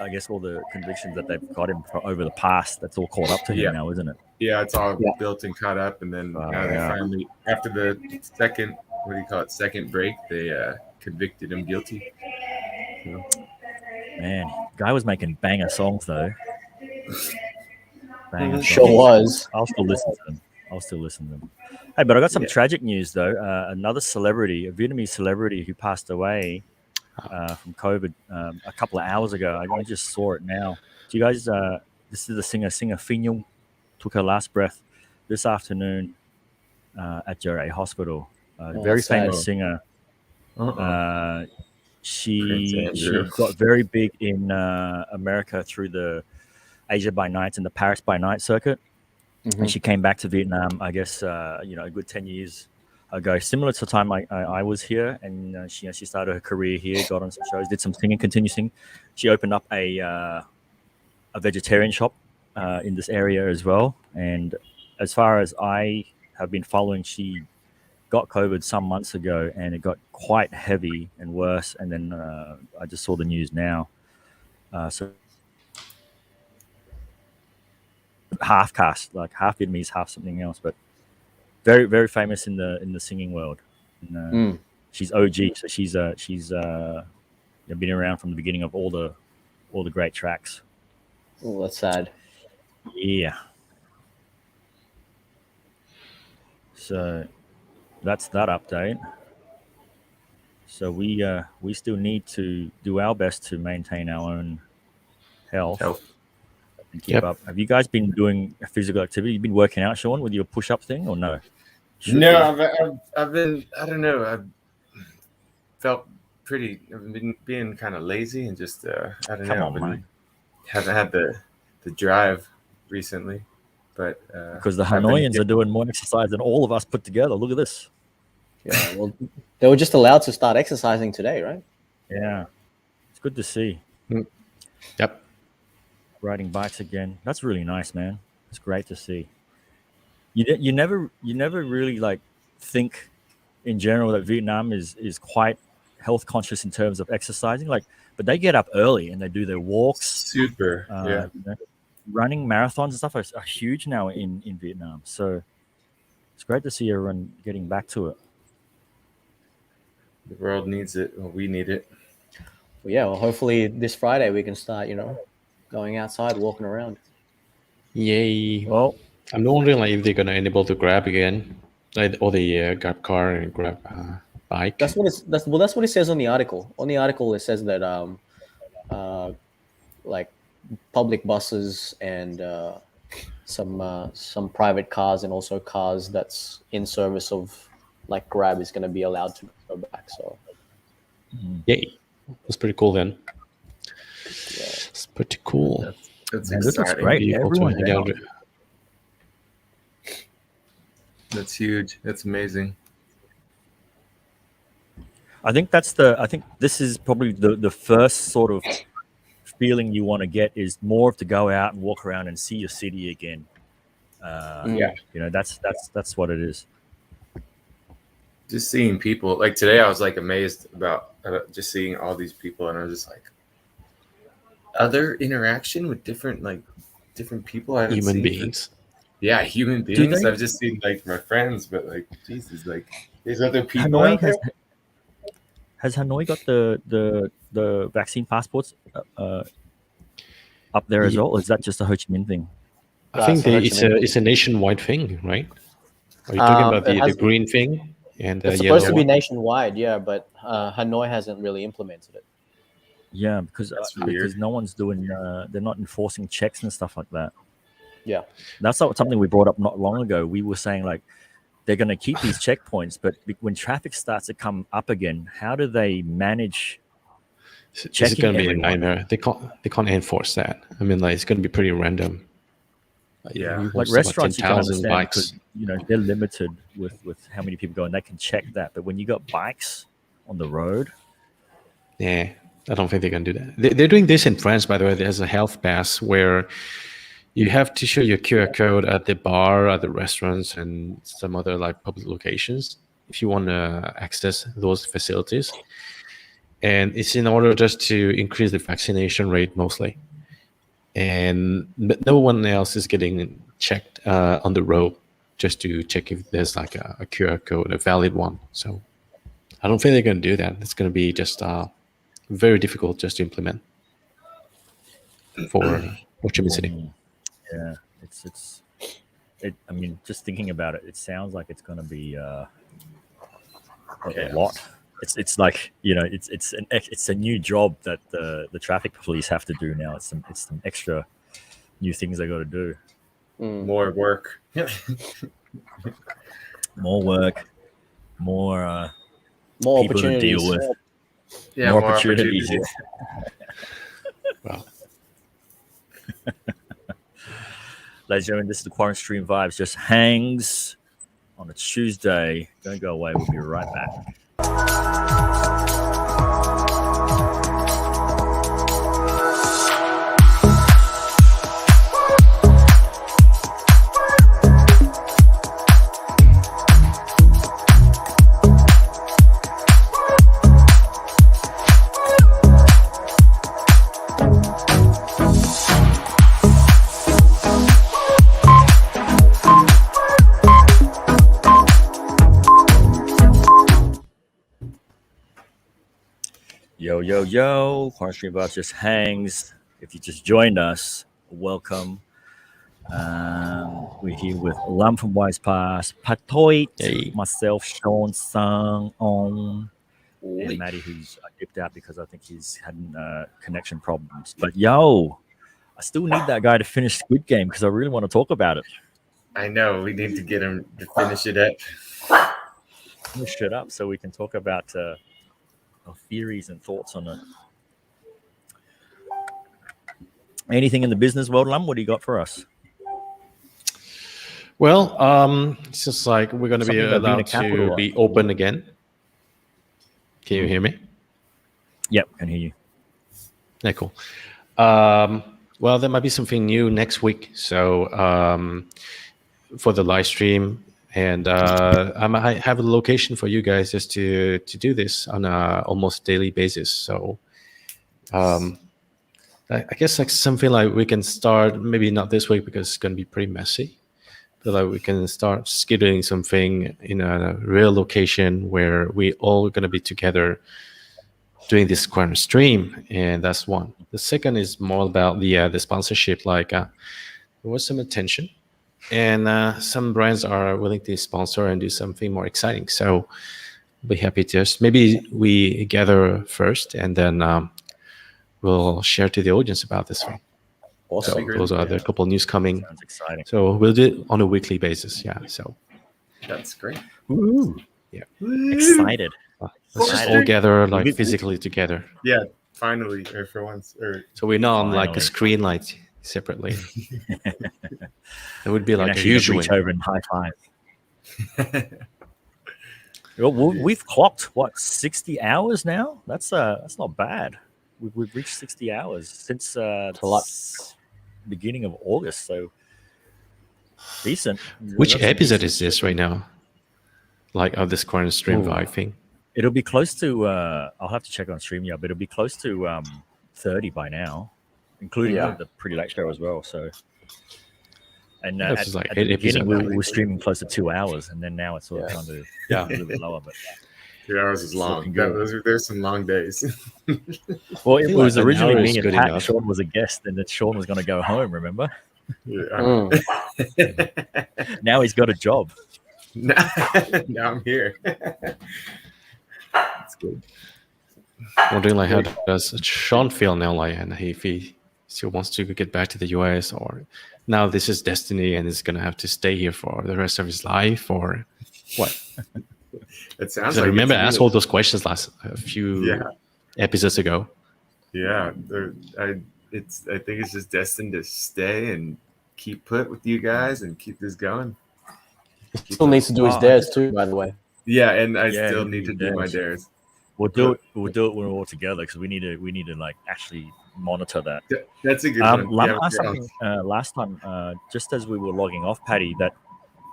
I guess, all the convictions that they've got him for over the past. That's all caught up to him now, isn't it? Yeah, it's all Yeah. built and caught up, and then now they yeah. finally, after the second, what do you call it, second break, they convicted him guilty. So, Man, guy was making banger songs though. Banger sure songs. was. I'll still listen to them. Hey, but I got some tragic news though. Another celebrity, a Vietnamese celebrity who passed away from COVID a couple of hours ago. I only just saw it now. Do you guys? This is the singer Phi Nhung, took her last breath this afternoon at Jeray Hospital. Very that's sad. famous singer. She Andrew. got very big in America through the Asia by Night and the Paris by Night circuit. And she came back to Vietnam, I guess, a good 10 years ago, similar to the time I was here. And she started her career here, got on some shows, did some singing, continued singing. She opened up a vegetarian shop in this area as well. And as far as I have been following, she got COVID some months ago, and it got quite heavy and worse. And then I just saw the news now. So half caste, like half Vietnamese, half something else, but very, very famous in the singing world. And, she's OG, so she's been around from the beginning of all the great tracks. Oh, that's sad. Yeah. So that's that update. So we still need to do our best to maintain our own health. And keep up. Have you guys been doing physical activity? You've been working out, Sean, with your push-up thing, or no? No, I've been. I don't know. I've felt pretty. I've been being kind of lazy and just. I don't know. Man. Haven't had the drive recently, but because the Hanoians are doing more exercise than all of us put together. Look at this. Yeah, well, they were just allowed to start exercising today, right? Yeah, it's good to see. Yep. Riding bikes again. That's really nice, man. It's great to see. You never really like think in general that Vietnam is quite health conscious in terms of exercising. Like, but they get up early and they do their walks. Super. Running marathons and stuff are huge now in Vietnam. So it's great to see everyone getting back to it. The world needs it. Well, we need it. Well, yeah. Well, hopefully this Friday we can start, going outside, walking around. Yay. Well, I'm wondering like if they're gonna enable the Grab again, like or the Grab car and Grab bike. That's what it says on the article. On the article, it says that like public buses and some private cars and also cars that's in service of like Grab is going to be allowed to go back. So Yay. That's pretty cool then. It's pretty cool. That's Man, this looks exciting. great. Be able to Everyone's hang out. out. That's huge. That's amazing. I think this is probably the first sort of feeling you want to get is more of to go out and walk around and see your city again. That's what it is. Just seeing people like today, I was like amazed about just seeing all these people, and I was just like, other interaction with different people. I haven't Human seen. beings. Yeah, human beings. I've just seen like my friends, but like Jesus, like there's other people. Hanoi out there. has Hanoi got the vaccine passports up there as well? Or is that just a Ho Chi Minh thing? I think That's Ho Chi Minh. it's a nationwide thing, right? Are you talking about the green thing and the it's yellow? supposed to be nationwide, yeah, but Hanoi hasn't really implemented it. Yeah, because That's weird. no one's doing. They're not enforcing checks and stuff like that. Yeah. That's not something we brought up not long ago. We were saying like they're going to keep these checkpoints, but when traffic starts to come up again, how do they manage It's checking going to be a everyone? nightmare. They can't enforce that. I mean, like it's going to be pretty random. Yeah. We Like host about restaurants, you can 10,000 understand bikes. because they're limited with how many people go, and they can check that. But when you got bikes on the road, Yeah, I don't think they can do that. They're doing this in France, by the way. There's a health pass where you have to show your QR code at the bar, at the restaurants, and some other like public locations if you want to access those facilities. And it's in order just to increase the vaccination rate mostly. And no one else is getting checked on the road just to check if there's like a QR code, a valid one. So I don't think they're going to do that. It's going to be just very difficult just to implement for Ho Chi Minh City. yeah, I mean, just thinking about it, it sounds like it's going to be a lot. It's like it's a new job that the traffic police have to do now. It's some extra new things they got to do. More work. More work, more More people to opportunities. deal with, Yeah, more opportunities. Well, Ladies and gentlemen, this is the QuaranStream Vibes. Just hangs on a Tuesday. Don't go away. We'll be right back. Yo, yo, yo. QuaranStream Vibes just hangs. If you just joined us, welcome. We're here with Lam from WisePass, Patoit, Hey. myself, Sean Sang, On, and Maddie, who's dipped out because I think he's having connection problems. But yo, I still need that guy to finish Squid Game because I really want to talk about it. I know. We need to get him to finish it up. Finish it up so we can talk about our theories and thoughts on it. Anything in the business world, Lam? What do you got for us? well, it's just like we're going to be Something about being a allowed capital to be open again. Can you hear me? Yep, can hear you. Yeah, cool. Well, there might be something new next week. So for the live stream, and I might have a location for you guys just to do this on a almost daily basis. So I guess like something like we can start, maybe not this week because it's going to be pretty messy, but like we can start scheduling something in a real location where we all going to be together doing this QuaranStream, and that's one. The second is more about the sponsorship. Like there was some attention, and some brands are willing to sponsor and do something more exciting. So I'll be happy to just maybe we gather first, and then we'll share to the audience about this thing. Awesome. So those are the couple news coming. Sounds exciting. So we'll do it on a weekly basis. Yeah. So That's great. Ooh, Yeah. excited. let's just all gather like physically together. Yeah, finally, or for once, or So we're not on like Finally. a screen like separately. It would be You can like a actually huge reach win. over and high five. Well, we've clocked what 60 hours now. That's not bad. We've reached 60 hours since a lot. beginning of August. So decent. Which That's a episode decent- is this right now? Like of this QuaranStream Ooh. vibe thing. It'll be close to. I'll have to check on StreamYard, but it'll be close to 30 by now, including Yeah. the pretty late show as well. So. And This at, is like at the 8 beginning, episodes. we were streaming close to 2 hours, and then now it's sort of Yeah. trying to Yeah. a little bit lower. But 2 hours is It's long. looking good. There's some long days. well, it feel was like an originally hour me is and good Pat. enough. Sean was a guest, and then Sean was going to go home. Remember? Yeah. Now he's got a job. now I'm here. That's good. Wondering like how does Sean feel now, like, and if he still wants to get back to the US, or now this is destiny and it's gonna have to stay here for the rest of his life, or what? It sounds 'Cause I like remember I it's asked all those questions a few episodes ago. Yeah, I think it's just destined to stay and keep put with you guys and keep this going. He still needs to do his dares too, by the way. Yeah, and I Yeah, still he need to needs do my dares. dares. We'll do it when we're all together, because we need to like actually monitor that. That's a good one. Lam Yeah, asked something last time, just as we were logging off, Patty, that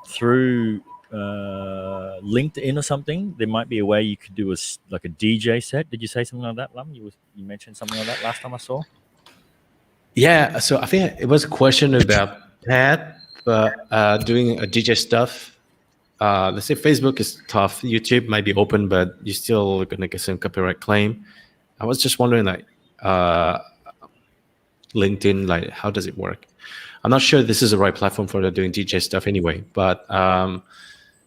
through LinkedIn or something, there might be a way you could do like a DJ set. Did you say something like that, Lam? You mentioned something like that last time I saw. Yeah, so I think it was a question about Pat, but doing a DJ stuff. Let's say Facebook is tough. YouTube might be open, but you're still gonna get some copyright claim. I was just wondering, like, LinkedIn, like, how does it work? I'm not sure this is the right platform for doing DJ stuff anyway, but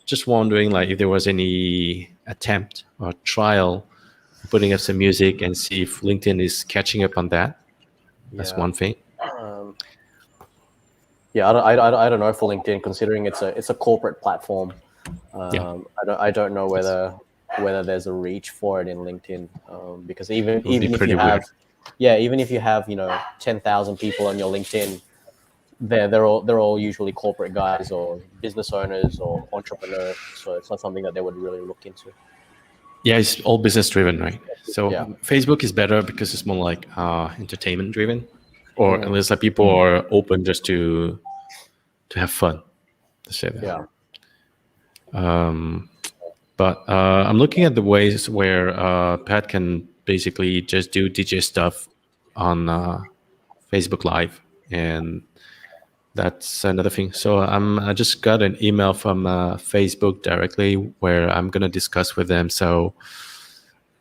just wondering, like, if there was any attempt or trial putting up some music and see if LinkedIn is catching up on that. That's one thing. Yeah, I don't know for LinkedIn, considering it's a corporate platform. I don't know whether there's a reach for it in LinkedIn, because even if you have, even if you have 10,000 people on your LinkedIn, they're all usually corporate guys or business owners or entrepreneurs, so it's not something that they would really look into. Yeah, it's all business driven, right? So Facebook is better because it's more like entertainment driven, or at least like people are open just to have fun, to say that. But I'm looking at the ways where Pat can basically just do DJ stuff on Facebook Live, and that's another thing. So I just got an email from Facebook directly where I'm gonna discuss with them. So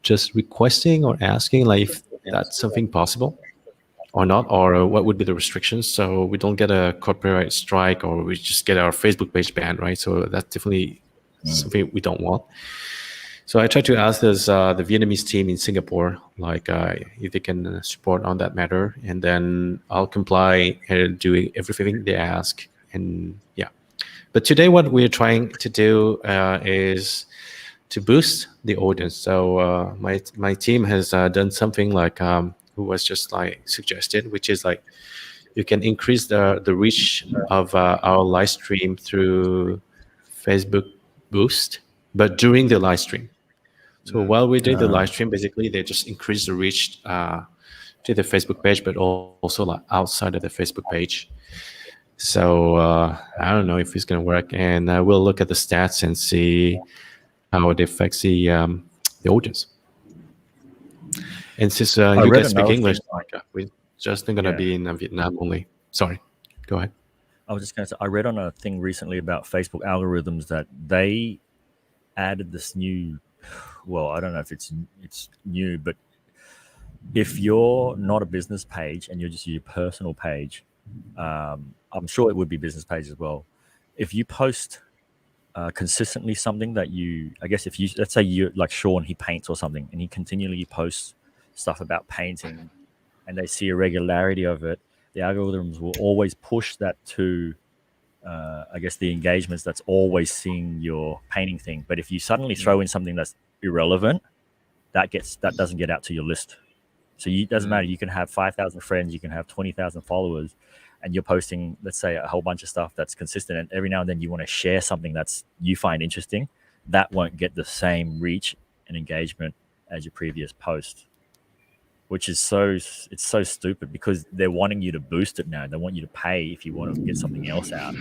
just requesting or asking, like, if that's something possible or not, or what would be the restrictions, so we don't get a copyright strike or we just get our Facebook page banned, right? So that's definitely something we don't want. So I tried to ask the Vietnamese team in Singapore, like, if they can support on that matter, and then I'll comply and do everything they ask. And but today what we're trying to do is to boost the audience. So my team has done something like who was just like suggested, which is like you can increase the reach of our live stream through Facebook Boost, but during the live stream. So while we did the live stream, basically they just increase the reach to the Facebook page, but also like outside of the Facebook page. So I don't know if it's going to work, and we'll look at the stats and see how it affects the audience. And since you guys speak English, we're just going to be in Vietnam only. Sorry, go ahead. I was just going to say, I read on a thing recently about Facebook algorithms that they added this new, well, I don't know if it's new, but if you're not a business page and you're just your personal page, I'm sure it would be business page as well. If you post consistently something that I guess if you, let's say you like Sean, he paints or something, and he continually posts stuff about painting, and they see a regularity of it, the algorithms will always push that to, I guess, the engagements that's always seeing your painting thing. But if you suddenly throw in something that's irrelevant, that doesn't get out to your list. So it doesn't matter. You can have 5,000 friends, you can have 20,000 followers, and you're posting, let's say, a whole bunch of stuff that's consistent, and every now and then you want to share something that's you find interesting, that won't get the same reach and engagement as your previous post, which is so stupid, because they're wanting you to boost it now. They want you to pay if you want to get something else out.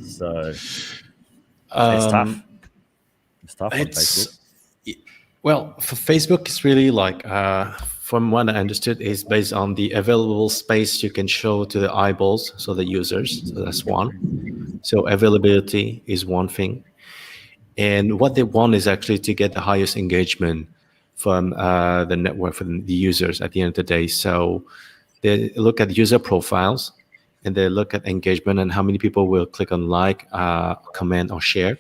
So it's tough. It's tough on Facebook. Well, for Facebook, it's really like, from what I understood, is based on the available space you can show to the eyeballs, so the users. So that's one. So availability is one thing. And what they want is actually to get the highest engagement from the network, from the users at the end of the day. So they look at user profiles, and they look at engagement and how many people will click on like, comment, or share.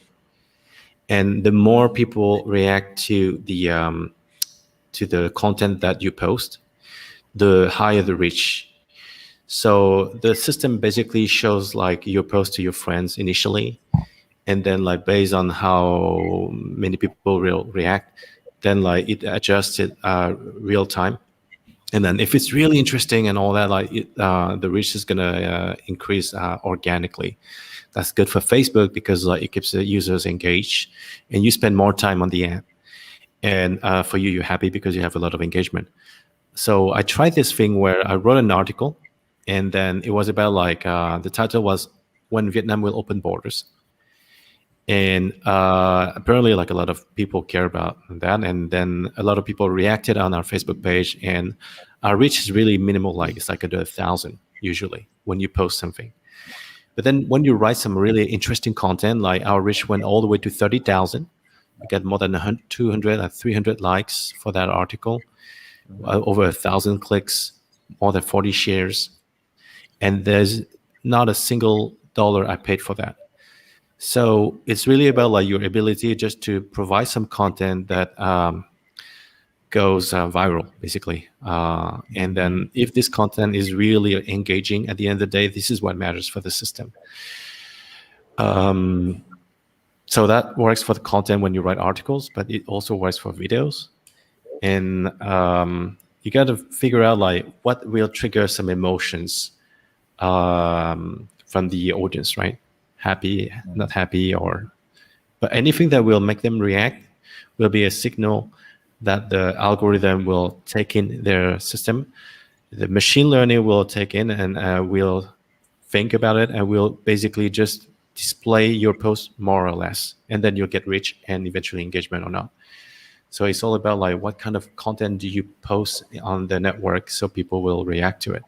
And the more people react to the content that you post, the higher the reach. So the system basically shows like your post to your friends initially, and then like based on how many people will react, then like it adjusts it real time. And then if it's really interesting and all that, like the reach is gonna increase organically. That's good for Facebook because like it keeps the users engaged, and you spend more time on the app. And for you, you're happy because you have a lot of engagement. So I tried this thing where I wrote an article, and then it was about like the title was "When Vietnam Will Open Borders." And apparently, like a lot of people care about that, and then a lot of people reacted on our Facebook page, and our reach is really minimal. Like it's like 1,000 usually when you post something. But then when you write some really interesting content, like our reach went all the way to 30,000. We got more than 100, 200 and 300 likes for that article, over 1,000 clicks, more than 40 shares, and there's not a single dollar I paid for that. So it's really about like your ability just to provide some content that goes viral, basically. And then if this content is really engaging, at the end of the day, this is what matters for the system. So that works for the content when you write articles, but it also works for videos. And you got to figure out like what will trigger some emotions from the audience, right? Happy, not happy, but anything that will make them react will be a signal that the algorithm will take in their system. The machine learning will take in and will think about it and will basically just display your post more or less, and then you'll get reach and eventually engagement or not. So it's all about like what kind of content do you post on the network so people will react to it.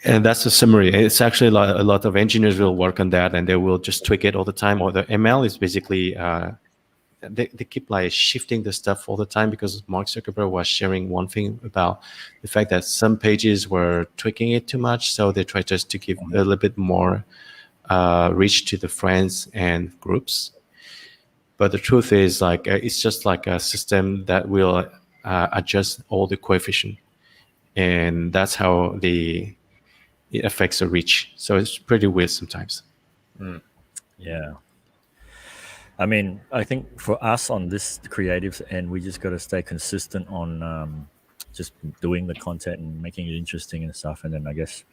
And that's a summary. It's actually like a lot of engineers will work on that, and they will just tweak it all the time. Or the ML is basically they keep like shifting the stuff all the time, because Mark Zuckerberg was sharing one thing about the fact that some pages were tweaking it too much, so they try just to give a little bit more reach to the friends and groups. But the truth is, like it's just like a system that will adjust all the coefficient, and that's how it affects the reach. So it's pretty weird sometimes. Yeah. I mean, I think for us on this creative end, we just got to stay consistent on just doing the content and making it interesting and stuff. And then I guess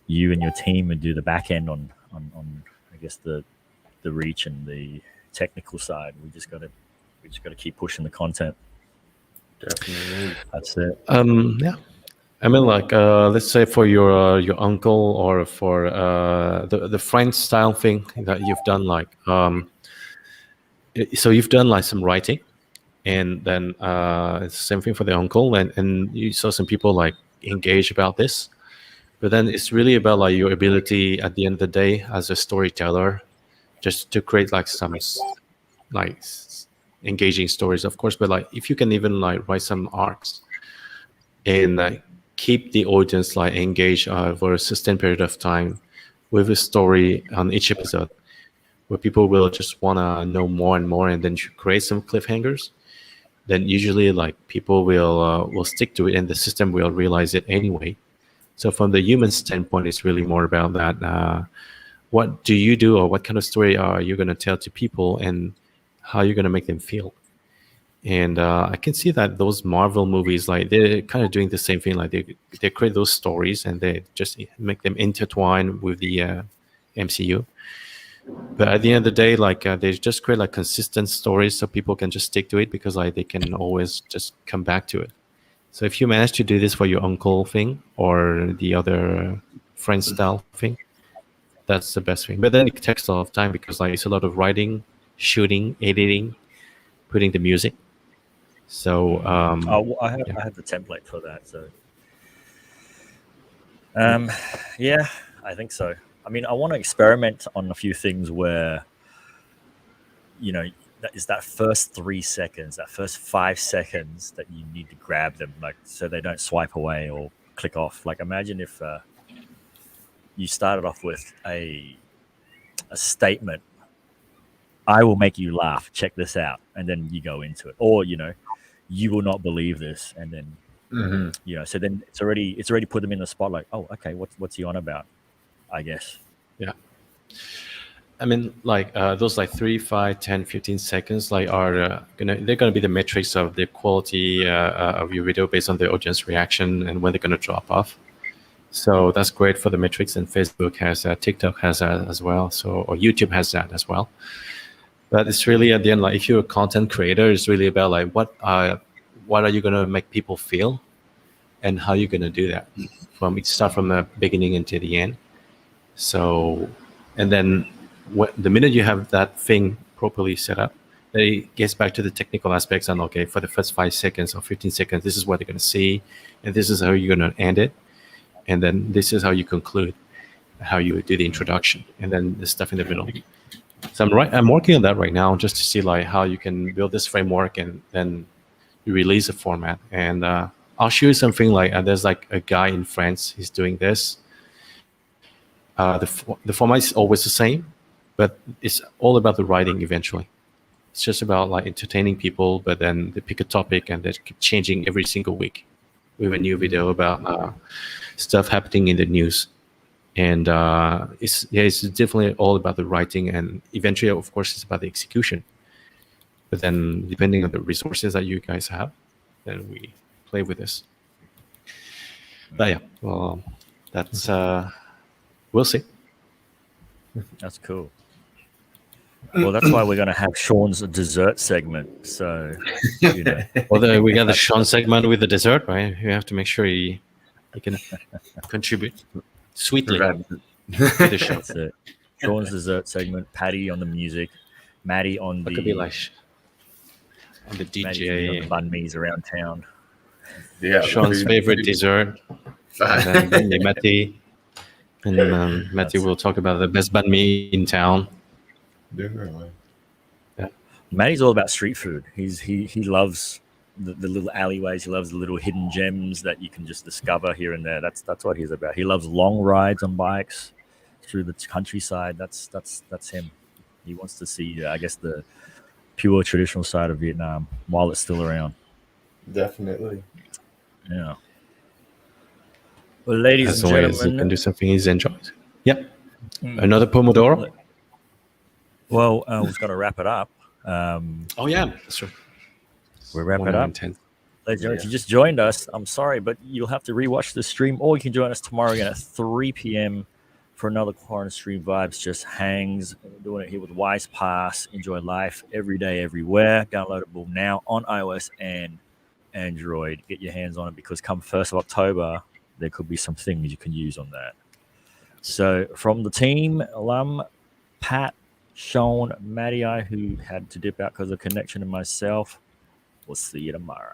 you and your team would do the back end on I guess the reach and the technical side. We just got to keep pushing the content. Definitely. That's it. Yeah. I mean, like, let's say for your uncle or for the French style thing that you've done, like, so you've done like some writing, and then it's the same thing for the uncle, and you saw some people like engage about this, but then it's really about like your ability at the end of the day as a storyteller, just to create like some like engaging stories, of course, but like if you can even like write some arcs and like keep the audience like engaged for a sustained period of time with a story on each episode, where people will just want to know more and more, and then you create some cliffhangers, then usually like people will stick to it, and the system will realize it anyway. So from the human standpoint, it's really more about that. What do you do, or what kind of story are you going to tell to people, and how you're going to make them feel? And I can see that those Marvel movies, like they're kind of doing the same thing. Like they create those stories and they just make them intertwine with the MCU. But at the end of the day, like they just create like consistent stories so people can just stick to it, because like they can always just come back to it. So if you manage to do this for your uncle thing or the other friend style thing, that's the best thing. But then it takes a lot of time, because like it's a lot of writing, shooting, editing, putting the music. So I have the template for that. So yeah, I think so. I mean, I want to experiment on a few things where, you know, that is that first 3 seconds, that first 5 seconds that you need to grab them, like so they don't swipe away or click off. Like imagine if you started off with a statement, "I will make you laugh. Check this out," and then you go into it, or you know, "You will not believe this," and then Mm-hmm. You know, so then it's already put them in the spotlight. Oh, okay, what's he on about? I guess. Yeah. I mean, like those like 3, 5, 10, 15 seconds, like are they're gonna be the metrics of the quality of your video based on the audience reaction and when they're gonna drop off. So that's great for the metrics, and Facebook has that, TikTok has that as well. So or YouTube has that as well. But it's really at the end, like if you're a content creator, it's really about like what are you gonna make people feel, and how you're gonna do that start from the beginning until the end. So, and then the minute you have that thing properly set up, then it gets back to the technical aspects. And okay, for the first 5 seconds or 15 seconds, this is what they're going to see, and this is how you're going to end it, and then this is how you conclude, how you do the introduction, and then the stuff in the middle. So I'm working on that right now, just to see like how you can build this framework, and then you release a format. And I'll show you something like there's like a guy in France. He's doing this. The format is always the same, but it's all about the writing eventually. It's just about like entertaining people, but then they pick a topic and they keep changing every single week with a new video about stuff happening in the news. And it's definitely all about the writing, and eventually, of course, it's about the execution. But then, depending on the resources that you guys have, then we play with this. But yeah, well, that's we'll see. That's cool. Well, that's why we're going to have Sean's dessert segment. So, you know. Well, we got the Sean segment with the dessert, right? You have to make sure he can contribute sweetly to the show. That's it. Sean's dessert segment, Patty on the music, Maddie on the, Could be like on the Maddie on the DJ. banh mi's around town. Yeah. Sean's favorite dessert. And then Matty. And Matty will talk about the best banh mi in town. Definitely. Maddie's all about street food. He loves the little alleyways. He loves the little hidden gems that you can just discover here and there. That's what he's about. He loves long rides on bikes through the countryside. That's him. He wants to see, I guess, the pure traditional side of Vietnam while it's still around. Definitely. Yeah. Well, ladies As and always, gentlemen, you can do something he's enjoyed. Yep. Another Pomodoro. well, we've got to wrap it up. Oh yeah, that's true. We'll wrap 1 it hour up. and 10. Ladies and gentlemen, if you just joined us, I'm sorry, but you'll have to rewatch the stream, or you can join us tomorrow again at 3 p.m. for another QuaranStream Vibes Just Hangs. We're doing it here with WisePass. Enjoy life every day, everywhere. Downloadable now on iOS and Android. Get your hands on it, because come 1st of October, there could be some things you can use on that. So from the team, Pat, Sean, Matty, who had to dip out because of connection, and myself, we'll see you tomorrow.